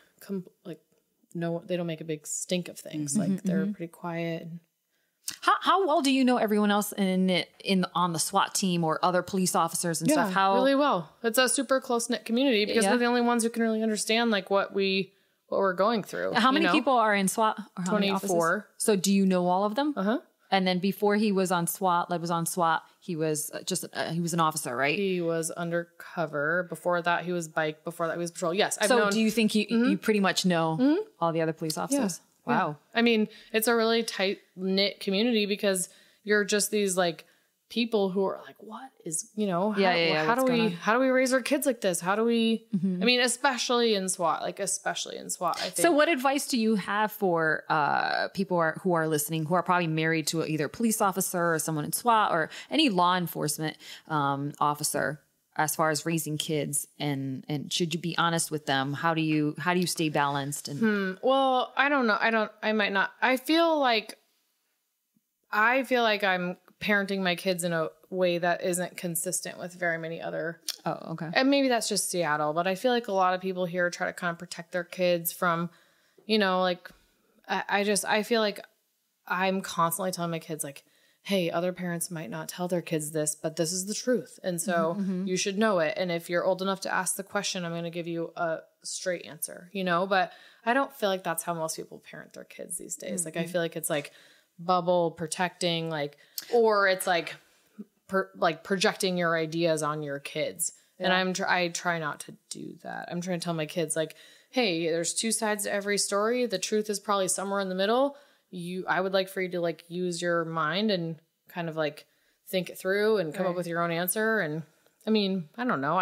no, they don't make a big stink of things. Like they're pretty quiet. How well do you know everyone else on the SWAT team or other police officers and stuff? How really well. It's a super close knit community because we're the only ones who can really understand like what we're going through. How many people are in SWAT? Or how 24. So do you know all of them? And then before he was on SWAT, he was he was an officer, right? He was undercover. Before that, he was bike. Before that, he was patrol. Yes. Do you think you pretty much know all the other police officers? Yeah. Wow. Yeah. I mean, it's a really tight knit community because you're just these like people who are like, what is, how do we raise our kids like this? How do we, I mean, especially in SWAT, I think. So what advice do you have for people who are listening, who are probably married to either a police officer or someone in SWAT or any law enforcement officer as far as raising kids and should you be honest with them? How do you stay balanced? And Well, I don't know. I might not. I feel like I'm parenting my kids in a way that isn't consistent with very many other. Oh, okay. And maybe that's just Seattle, but I feel like a lot of people here try to kind of protect their kids from, like, I feel like I'm constantly telling my kids like, hey, other parents might not tell their kids this, but this is the truth. And so you should know it. And if you're old enough to ask the question, I'm going to give you a straight answer, but I don't feel like that's how most people parent their kids these days. Like, I feel like it's like bubble protecting, like, or it's like, projecting your ideas on your kids. Yeah. And I try not to do that. I'm trying to tell my kids like, hey, there's two sides to every story. The truth is probably somewhere in the middle. I would like for you to like use your mind and kind of like think it through and come up with your own answer. And I mean, I don't know.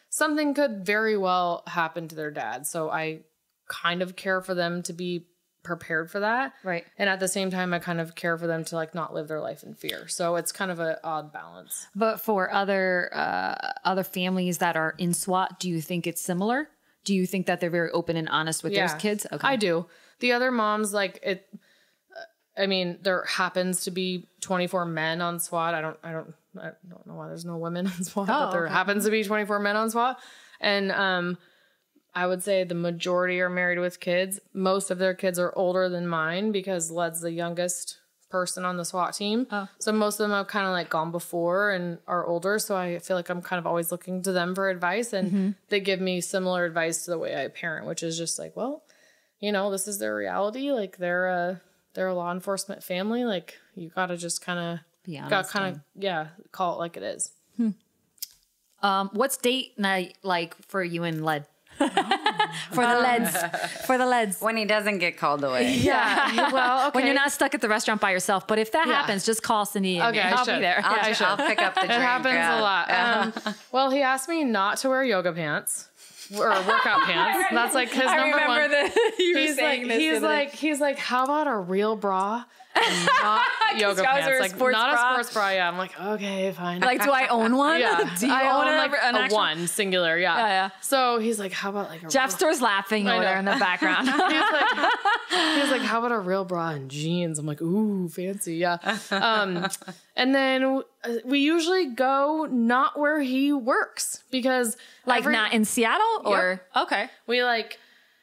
Something could very well happen to their dad. So I kind of care for them to be prepared for that. Right. And at the same time, I kind of care for them to like not live their life in fear. So it's kind of an odd balance. But for other families that are in SWAT, do you think it's similar? Do you think that they're very open and honest with their kids? Okay. I do. The other moms, like it, I mean, there happens to be 24 men on SWAT. I don't know why there's no women on SWAT, but there happens to be 24 men on SWAT. And I would say the majority are married with kids. Most of their kids are older than mine because Led's the youngest person on the SWAT team. Oh. So most of them have kind of like gone before and are older. So I feel like I'm kind of always looking to them for advice, and they give me similar advice to the way I parent, which is just like, well, you know, this is their reality. Like they're a law enforcement family. Like you got to just kind of be honest. Call it like it is. What's date night like for you and Led? For the Leds. When he doesn't get called away. Yeah. Well, okay. When you're not stuck at the restaurant by yourself. But if that happens, just call Cindy and I'll be there. I'll pick up the drink. It happens a lot. Well, he asked me not to wear yoga pants or workout pants. That's like his number one. He's like, how about a real bra? And not yoga pants, like not a sports bra. Yeah, I'm like, okay, fine. Like, do I own one? Yeah, do you I own like a one singular. Yeah. So he's like, how about like a Jeff Store's laughing over there in the background. he's like, how about a real bra and jeans? I'm like, ooh, fancy. Yeah. And then we usually go not where he works because like not in Seattle or okay. We like.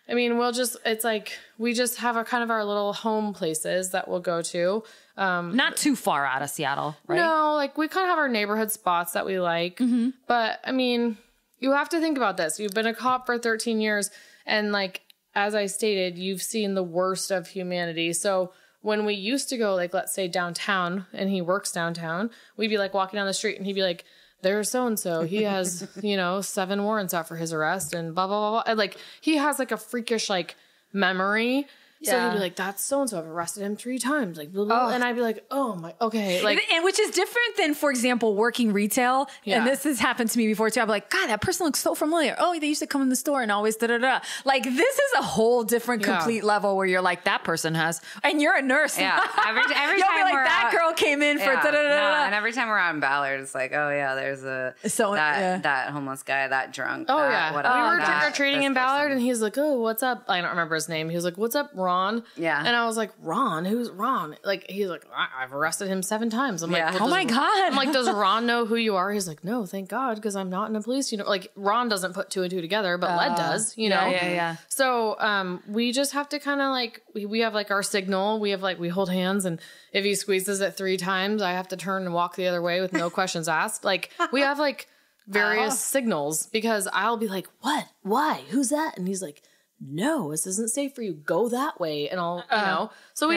I mean, we just have a kind of our little home places that we'll go to. Not too far out of Seattle, right? No, like we kind of have our neighborhood spots that we like. But I mean, you have to think about this. You've been a cop for 13 years. And like, as I stated, you've seen the worst of humanity. So when we used to go, like, let's say downtown and he works downtown, we'd be like walking down the street and he'd be like, there's so-and-so. He has, 7 warrants out for his arrest and blah, blah, blah, blah. And like, he has like a freakish like memory. So he'd be like, that's so-and-so. I've arrested him 3 times. Like, blah, blah. And I'd be like, oh my, okay. Like, and which is different than, for example, working retail. Yeah. And this has happened to me before too. I'm like, God, that person looks so familiar. Oh, they used to come in the store and always da-da-da. Like, this is a whole different complete level where you're like, that person has, and you're a nurse. Yeah. Every You'll time be like, we're that girl came in for da-da-da-da. No, and every time we're out in Ballard, it's like, oh yeah, there's that homeless guy, that drunk. oh that, yeah. whatever, we were trick-or-treating in Ballard person. and he's like, oh, what's up? I don't remember his name. He was like, what's up, Ron? Yeah. And I was like, Ron? Who's Ron? Like, he's like, I've arrested him 7 times. I'm like, Yeah. well, Oh my God. I'm like, does Ron know who you are? He's like, no, thank God, because I'm not in the police. Like, Ron doesn't put 2 and 2 together, but Led does, Yeah. So we just have to kind of like, we have like our signal. We have like, we hold hands, and if he squeezes it 3 times, I have to turn and walk the other way with no questions asked. Like, we have like various signals because I'll be like, what? Why? Who's that? And he's like, no, this isn't safe for you. Go that way. And I'll, So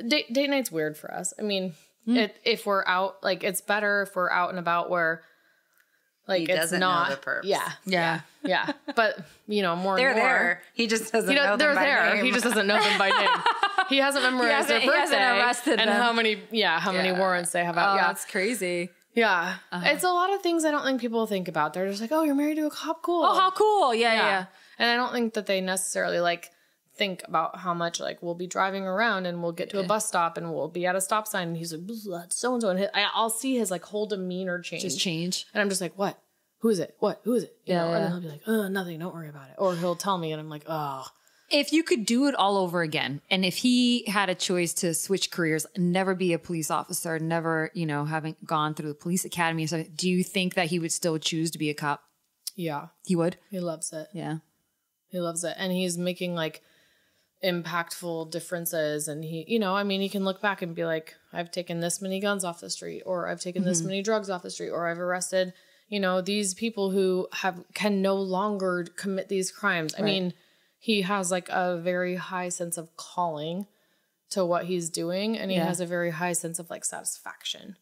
date night's weird for us. I mean, if we're out, like, it's better if we're out and about where, like, He it's doesn't not. know the perps. Yeah. But, more They're and more. there. He just doesn't know them they're by there. name. He just doesn't know them by name. He hasn't memorized their birthday. He hasn't arrested and them. how many warrants they have out. Oh, Yeah. that's crazy. Yeah. It's a lot of things I don't think people think about. They're just like, oh, you're married to a cop. Cool. Oh, how cool. Yeah. And I don't think that they necessarily like think about how much like we'll be driving around and we'll get to a bus stop and we'll be at a stop sign and he's like, that's so-and-so. And I'll see his like whole demeanor change. Just change. And I'm just like, what? Who is it? What? Who is it? You know? Yeah. And he'll be like, oh, nothing. Don't worry about it. Or he'll tell me and I'm like, oh. If you could do it all over again, and if he had a choice to switch careers, never be a police officer, never, having gone through the police academy, so do you think that he would still choose to be a cop? Yeah. He would? He loves it. Yeah. He loves it. And he's making like impactful differences. And he, he can look back and be like, I've taken this many guns off the street, or I've taken this many drugs off the street, or I've arrested, these people who can no longer commit these crimes. I mean, he has like a very high sense of calling to what he's doing. And he has a very high sense of like satisfaction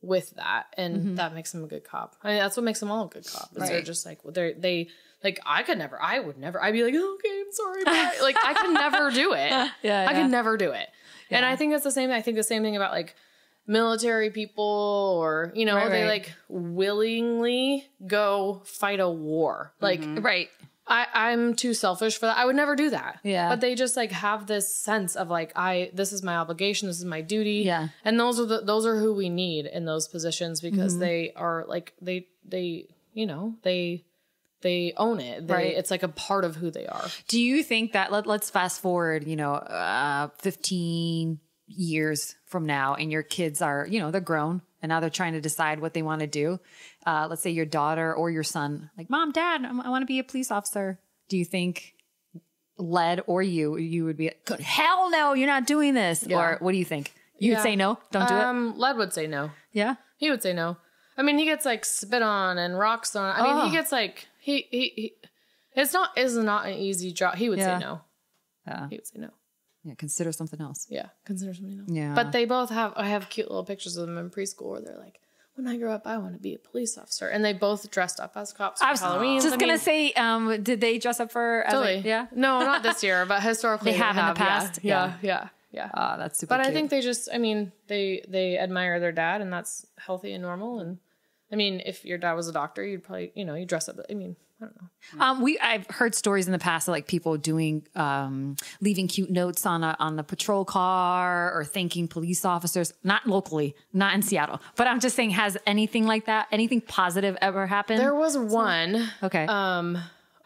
with that. And that makes him a good cop. I mean, that's what makes them all a good cop. They're just like, they like, I would never, I'd be like, oh, okay, I'm sorry. But like, I could never do it. I could never do it. Yeah. And I think that's the same. I think the same thing about like military people or, they like willingly go fight a war. Like, I'm too selfish for that. I would never do that. Yeah. But they just like have this sense of like, this is my obligation. This is my duty. Yeah. And those are who we need in those positions because they are like, they own it. Right. It's like a part of who they are. Do you think that let's fast forward, 15 years from now and your kids are, they're grown and now they're trying to decide what they want to do. Let's say your daughter or your son, like, Mom, Dad, I want to be a police officer. Do you think Led or you would be, hell no, you're not doing this? Yeah. Or what do you think? You would say no? Don't do it? Led would say no. Yeah? He would say no. I mean, he gets like spit on and rocks on. I mean, he gets like, is not an easy job. He would say no. Yeah. He would say no. Yeah, consider something else. Yeah, consider something else. Yeah. But they both I have cute little pictures of them in preschool where they're like, when I grow up, I want to be a police officer. And they both dressed up as cops for Halloween. I was going to say, did they dress up for... Totally. Yeah? No, not this year, but historically. They have in the past? Yeah. Oh, that's super But cute. I think they just, they admire their dad and that's healthy and normal. And I mean, if your dad was a doctor, you'd probably, you dress up. I mean, I don't know. I've heard stories in the past of like people doing, leaving cute notes on the patrol car or thanking police officers, not locally, not in Seattle, but I'm just saying, has anything like that, anything positive ever happened? There was one. Okay.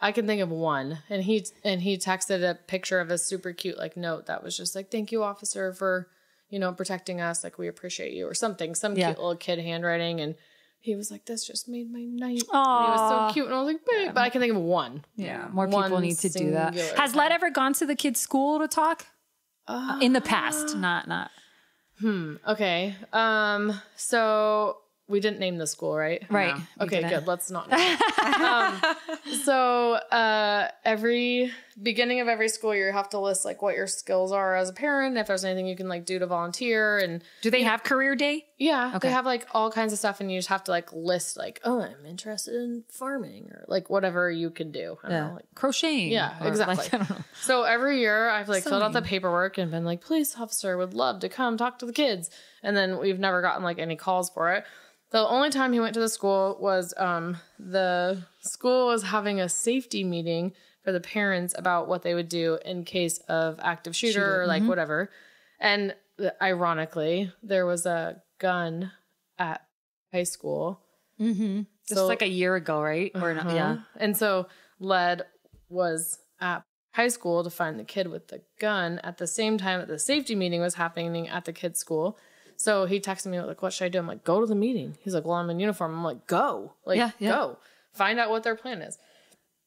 I can think of one, and he texted a picture of a super cute like note that was just like, "Thank you, officer, for protecting us. Like we appreciate you," or something. Some cute little kid handwriting, and he was like, "This just made my night." And he was so cute, and I was like, "Babe," but I can think of one. Yeah, more people need to do that. Has Led ever gone to the kids' school to talk? In the past, not. Okay. So. We didn't name the school, right? Right. No. Okay, good. Let's not. So every beginning of every school year, you have to list like what your skills are as a parent, if there's anything you can like do to volunteer. And do they have career day? Yeah, okay. They have like all kinds of stuff, and you just have to like list like, oh, I'm interested in farming or like whatever you can do. I don't know, like crocheting. Yeah, exactly. Like, I don't know. So every year I've like filled out the paperwork and been like, police officer would love to come talk to the kids, and then we've never gotten like any calls for it. The only time he went to the school was the school was having a safety meeting for the parents about what they would do in case of active shooter or like whatever. And ironically, there was a gun at high school. Mm-hmm. Just like a year ago, right? Or not, yeah. And so Led was at high school to find the kid with the gun at the same time that the safety meeting was happening at the kid's school. So he texted me like, "What should I do?" I'm like, "Go to the meeting." He's like, "Well, I'm in uniform." I'm like, "Go, go, find out what their plan is."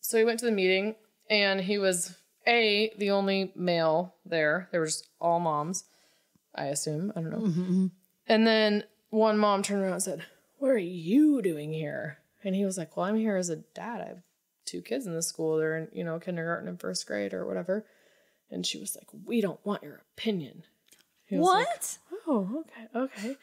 So he went to the meeting, and he was the only male there. They were just all moms, I assume. I don't know. Mm-hmm. And then one mom turned around and said, "What are you doing here?" And he was like, "Well, I'm here as a dad. I have 2 kids in the school. They're in kindergarten and 1st grade or whatever." And she was like, "We don't want your opinion." What? Like, oh, okay.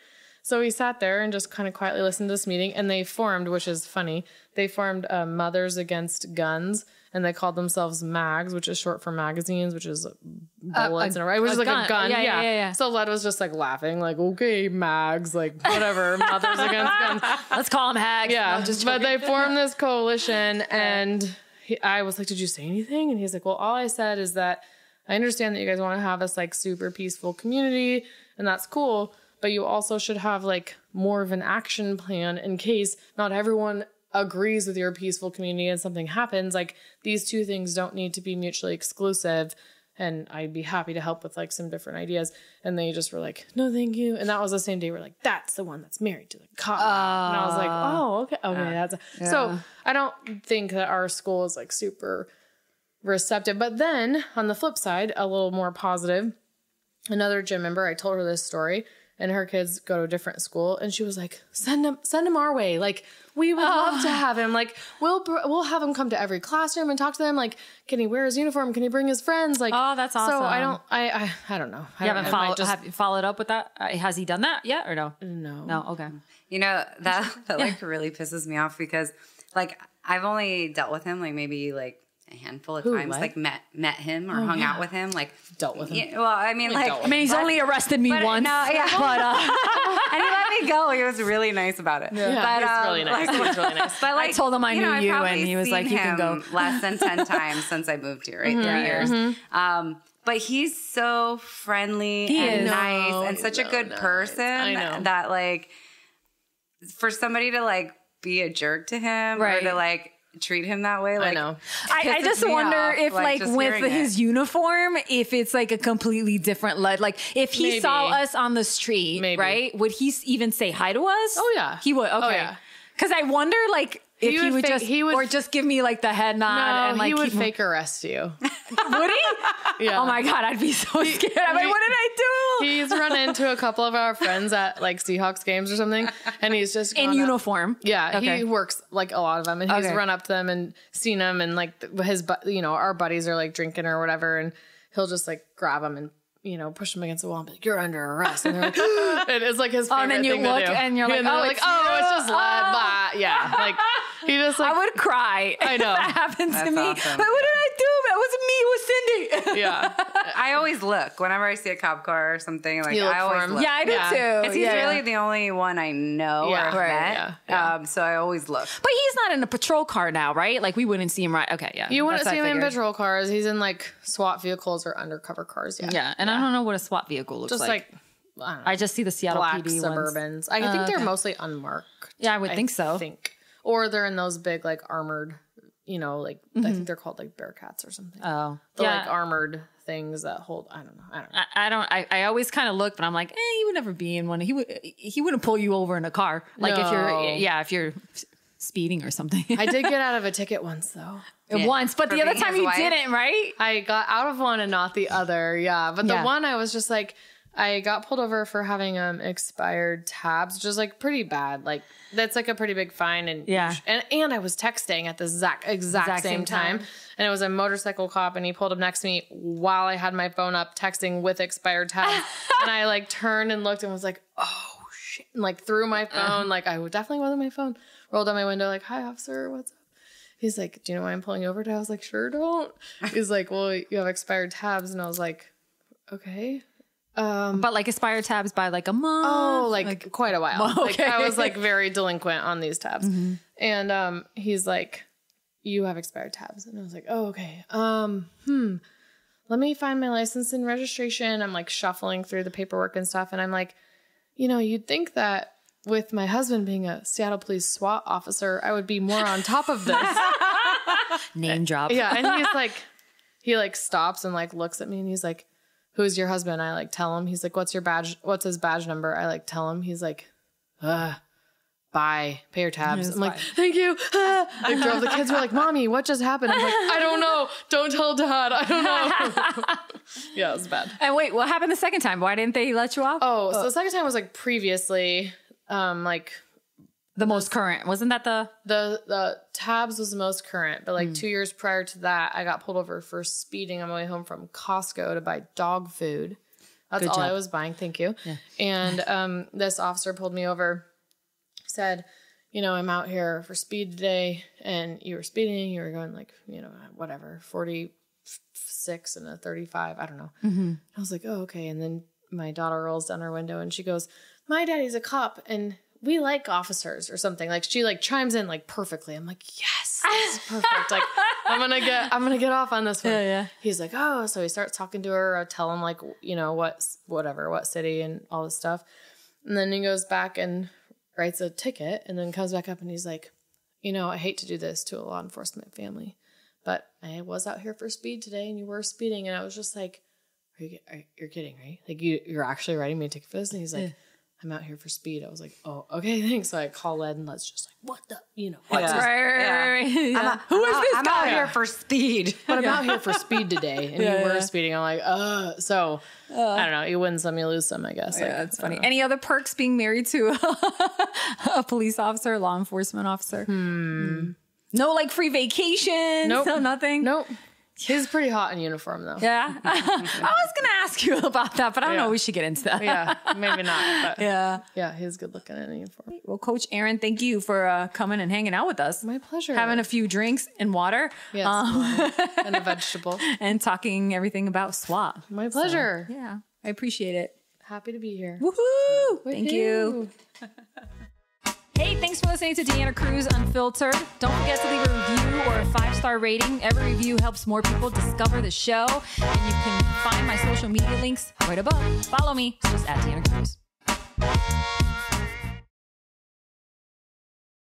So we sat there and just kind of quietly listened to this meeting, and they formed, which is funny, they formed Mothers Against Guns, and they called themselves MAGs, which is short for magazines, which is bullets in a right, which is like a gun. Yeah. So Led was just like laughing, like, "Okay, MAGs, like whatever, Mothers Against Guns. Let's call them hags." Yeah, but they formed this coalition, and I was like, "Did you say anything?" And he's like, "Well, all I said is that I understand that you guys want to have this like super peaceful community, and that's cool, but you also should have like more of an action plan in case not everyone agrees with your peaceful community and something happens. Like these 2 things don't need to be mutually exclusive, and I'd be happy to help with like some different ideas." And they just were like, "No, thank you." And that was the same day we're like, "That's the one that's married to the cop." And I was like, "Oh, okay, So I don't think that our school is like super receptive. But then on the flip side, a little more positive, another gym member, I told her this story, and her kids go to a different school, and she was like, send him our way. Like, we would love to have him. Like, we'll have him come to every classroom and talk to them. Like, can he wear his uniform? Can he bring his friends? Like, oh, that's awesome. So I don't know. Have you followed up with that? Has he done that yet or no? No. Okay. That like really pisses me off because like I've only dealt with him like maybe like a handful of times, what? like met him or hung out with him, like Dealt with him. Yeah, well, I mean, he's only arrested me once. No, yeah, but and he let me go. He was really nice about it. Yeah, but, he's really nice. He's really nice. But like, I told him I knew I've you, probably and he was like, seen "You can go." him less than 10 times since I moved here, right? 3 years. But he's so friendly and nice and such a good person I know. that like for somebody to like be a jerk to him or to like treat him that way, like I know. I just wonder if like just with hearing his uniform, if it's like a completely different like if he Maybe. saw us on the street, Maybe. right? Would he even say hi to us? Oh, yeah. He would. Okay. Oh, yeah. Because I wonder like if he would just or just give me like the head nod and like he would keep fake arrest you. Would he? Yeah. Oh my God, I'd be so scared. I'm like, what did I do? He's run into a couple of our friends at like Seahawks games or something, and he's just In gone up- uniform. Yeah, Okay. he works like a lot of them, and he's Okay. run up to them and seen them, and like our buddies are like drinking or whatever, and he'll just like grab them and push them against the wall and be like, "You're under arrest," and they're like, and it's like his favorite and then you thing look to do. and you're like, they're "Oh, like, it's it's you. just led by like he just like I would cry. I know. If that happened to That's me. awesome. But what did I do? It wasn't me. It was Cindy. yeah. I always look whenever I see a cop car or something. Like You look I for always him. look. Yeah, I do too. He's Yeah. really the only one I know Yeah, or have right, met. yeah. So I always look. But he's not in a patrol car now, right? Like we wouldn't see him right. Okay, yeah. You wouldn't That's see what I him in figured. patrol cars. He's in like SWAT vehicles or undercover cars. Yeah. Yeah, and I don't know what a SWAT vehicle looks Just like. I don't know. I just see the Seattle Black PD Suburbans. ones. I think they're okay. mostly unmarked. Yeah, I would think so. Or they're in those big like armored, I think they're called like Bearcats or something. Oh, The yeah. like armored things that hold. I don't know. I always kind of look, but I'm like, he would never be in one. He wouldn't pull you over in a car. Like No. if you're speeding or something. I did get out of a ticket once though. Once, but For the other being time his you wife? didn't, right? I got out of one and not the other. Yeah, but the Yeah. one I was just like, I got pulled over for having expired tabs, which is like pretty bad. Like that's like a pretty big fine, and Yeah. and I was texting at the exact same time, and it was a motorcycle cop, and he pulled up next to me while I had my phone up texting with expired tabs, and I like turned and looked and was like, oh shit, and like threw my phone, like I definitely wasn't my phone, rolled down my window like, hi officer, what's up? He's like, do you know why I'm pulling you over? I was like, sure don't. He's like, well, you have expired tabs, and I was like, okay. But like expired tabs by like a month. Oh, like quite a while. Well, Like okay. I was like very delinquent on these tabs. And he's like, you have expired tabs. And I was like, oh, okay. Let me find my license and registration. I'm like shuffling through the paperwork and stuff. And I'm like, you'd think that with my husband being a Seattle Police SWAT officer, I would be more on top of this. Name drop. Yeah. And he's like, he like stops and like looks at me and he's like, who's your husband? I like tell him. He's like, what's your badge? What's his badge number? I like tell him. He's like, bye, pay your tabs. I'm like, thank you. Like drove the kids were like, mommy, what just happened? I'm like, I don't know. Don't tell dad. I don't know. Yeah, it was bad. And wait, what happened the second time? Why didn't they let you off? Oh, so the second time was like previously, like The most current. Wasn't that the tabs was the most current, but like 2 years prior to that, I got pulled over for speeding on my way home from Costco to buy dog food. That's Good all job. I was buying. Thank you. Yeah. And this officer pulled me over, said, I'm out here for speed today, and you were speeding. You were going like, whatever, 46 and a 35. I don't know. I was like, oh, okay. And then my daughter rolls down her window and she goes, my daddy's a cop and we like officers or something. Like she like chimes in like perfectly. I'm like, yes, this is perfect. Like I'm gonna get off on this one. Yeah. He's like, oh, so he starts talking to her. I tell him like, what city and all this stuff. And then he goes back and writes a ticket and then comes back up and he's like, I hate to do this to a law enforcement family, but I was out here for speed today and you were speeding. And I was just like, you're kidding, right? Like you're actually writing me a ticket for this? And he's like, I'm out here for speed. I was like, oh, okay, thanks. So I call Ed and let's just like, what the, what's this? right. Yeah. Who is this guy? I'm out here for speed. But I'm out here for speed today. And you were speeding. I'm like, so I don't know. You win some, you lose some, I guess. Yeah, that's funny. Any other perks being married to a police officer, law enforcement officer? No, like free vacations. Nope. No, nothing. Nope. He's pretty hot in uniform, though. Yeah. I was going to ask you about that, but I don't know. We should get into that. Yeah, maybe not. But yeah, he's good looking in uniform. Well, Coach Erin, thank you for coming and hanging out with us. My pleasure. Having a few drinks and water. Yes, and a vegetable. And talking everything about SWAT. My pleasure. So, yeah, I appreciate it. Happy to be here. Woohoo! Thank you. Hey, thanks for listening to Deanna Cruz Unfiltered. Don't forget to leave a review or a 5-star rating. Every review helps more people discover the show. And you can find my social media links right above. Follow me. It's just at Deanna Cruz.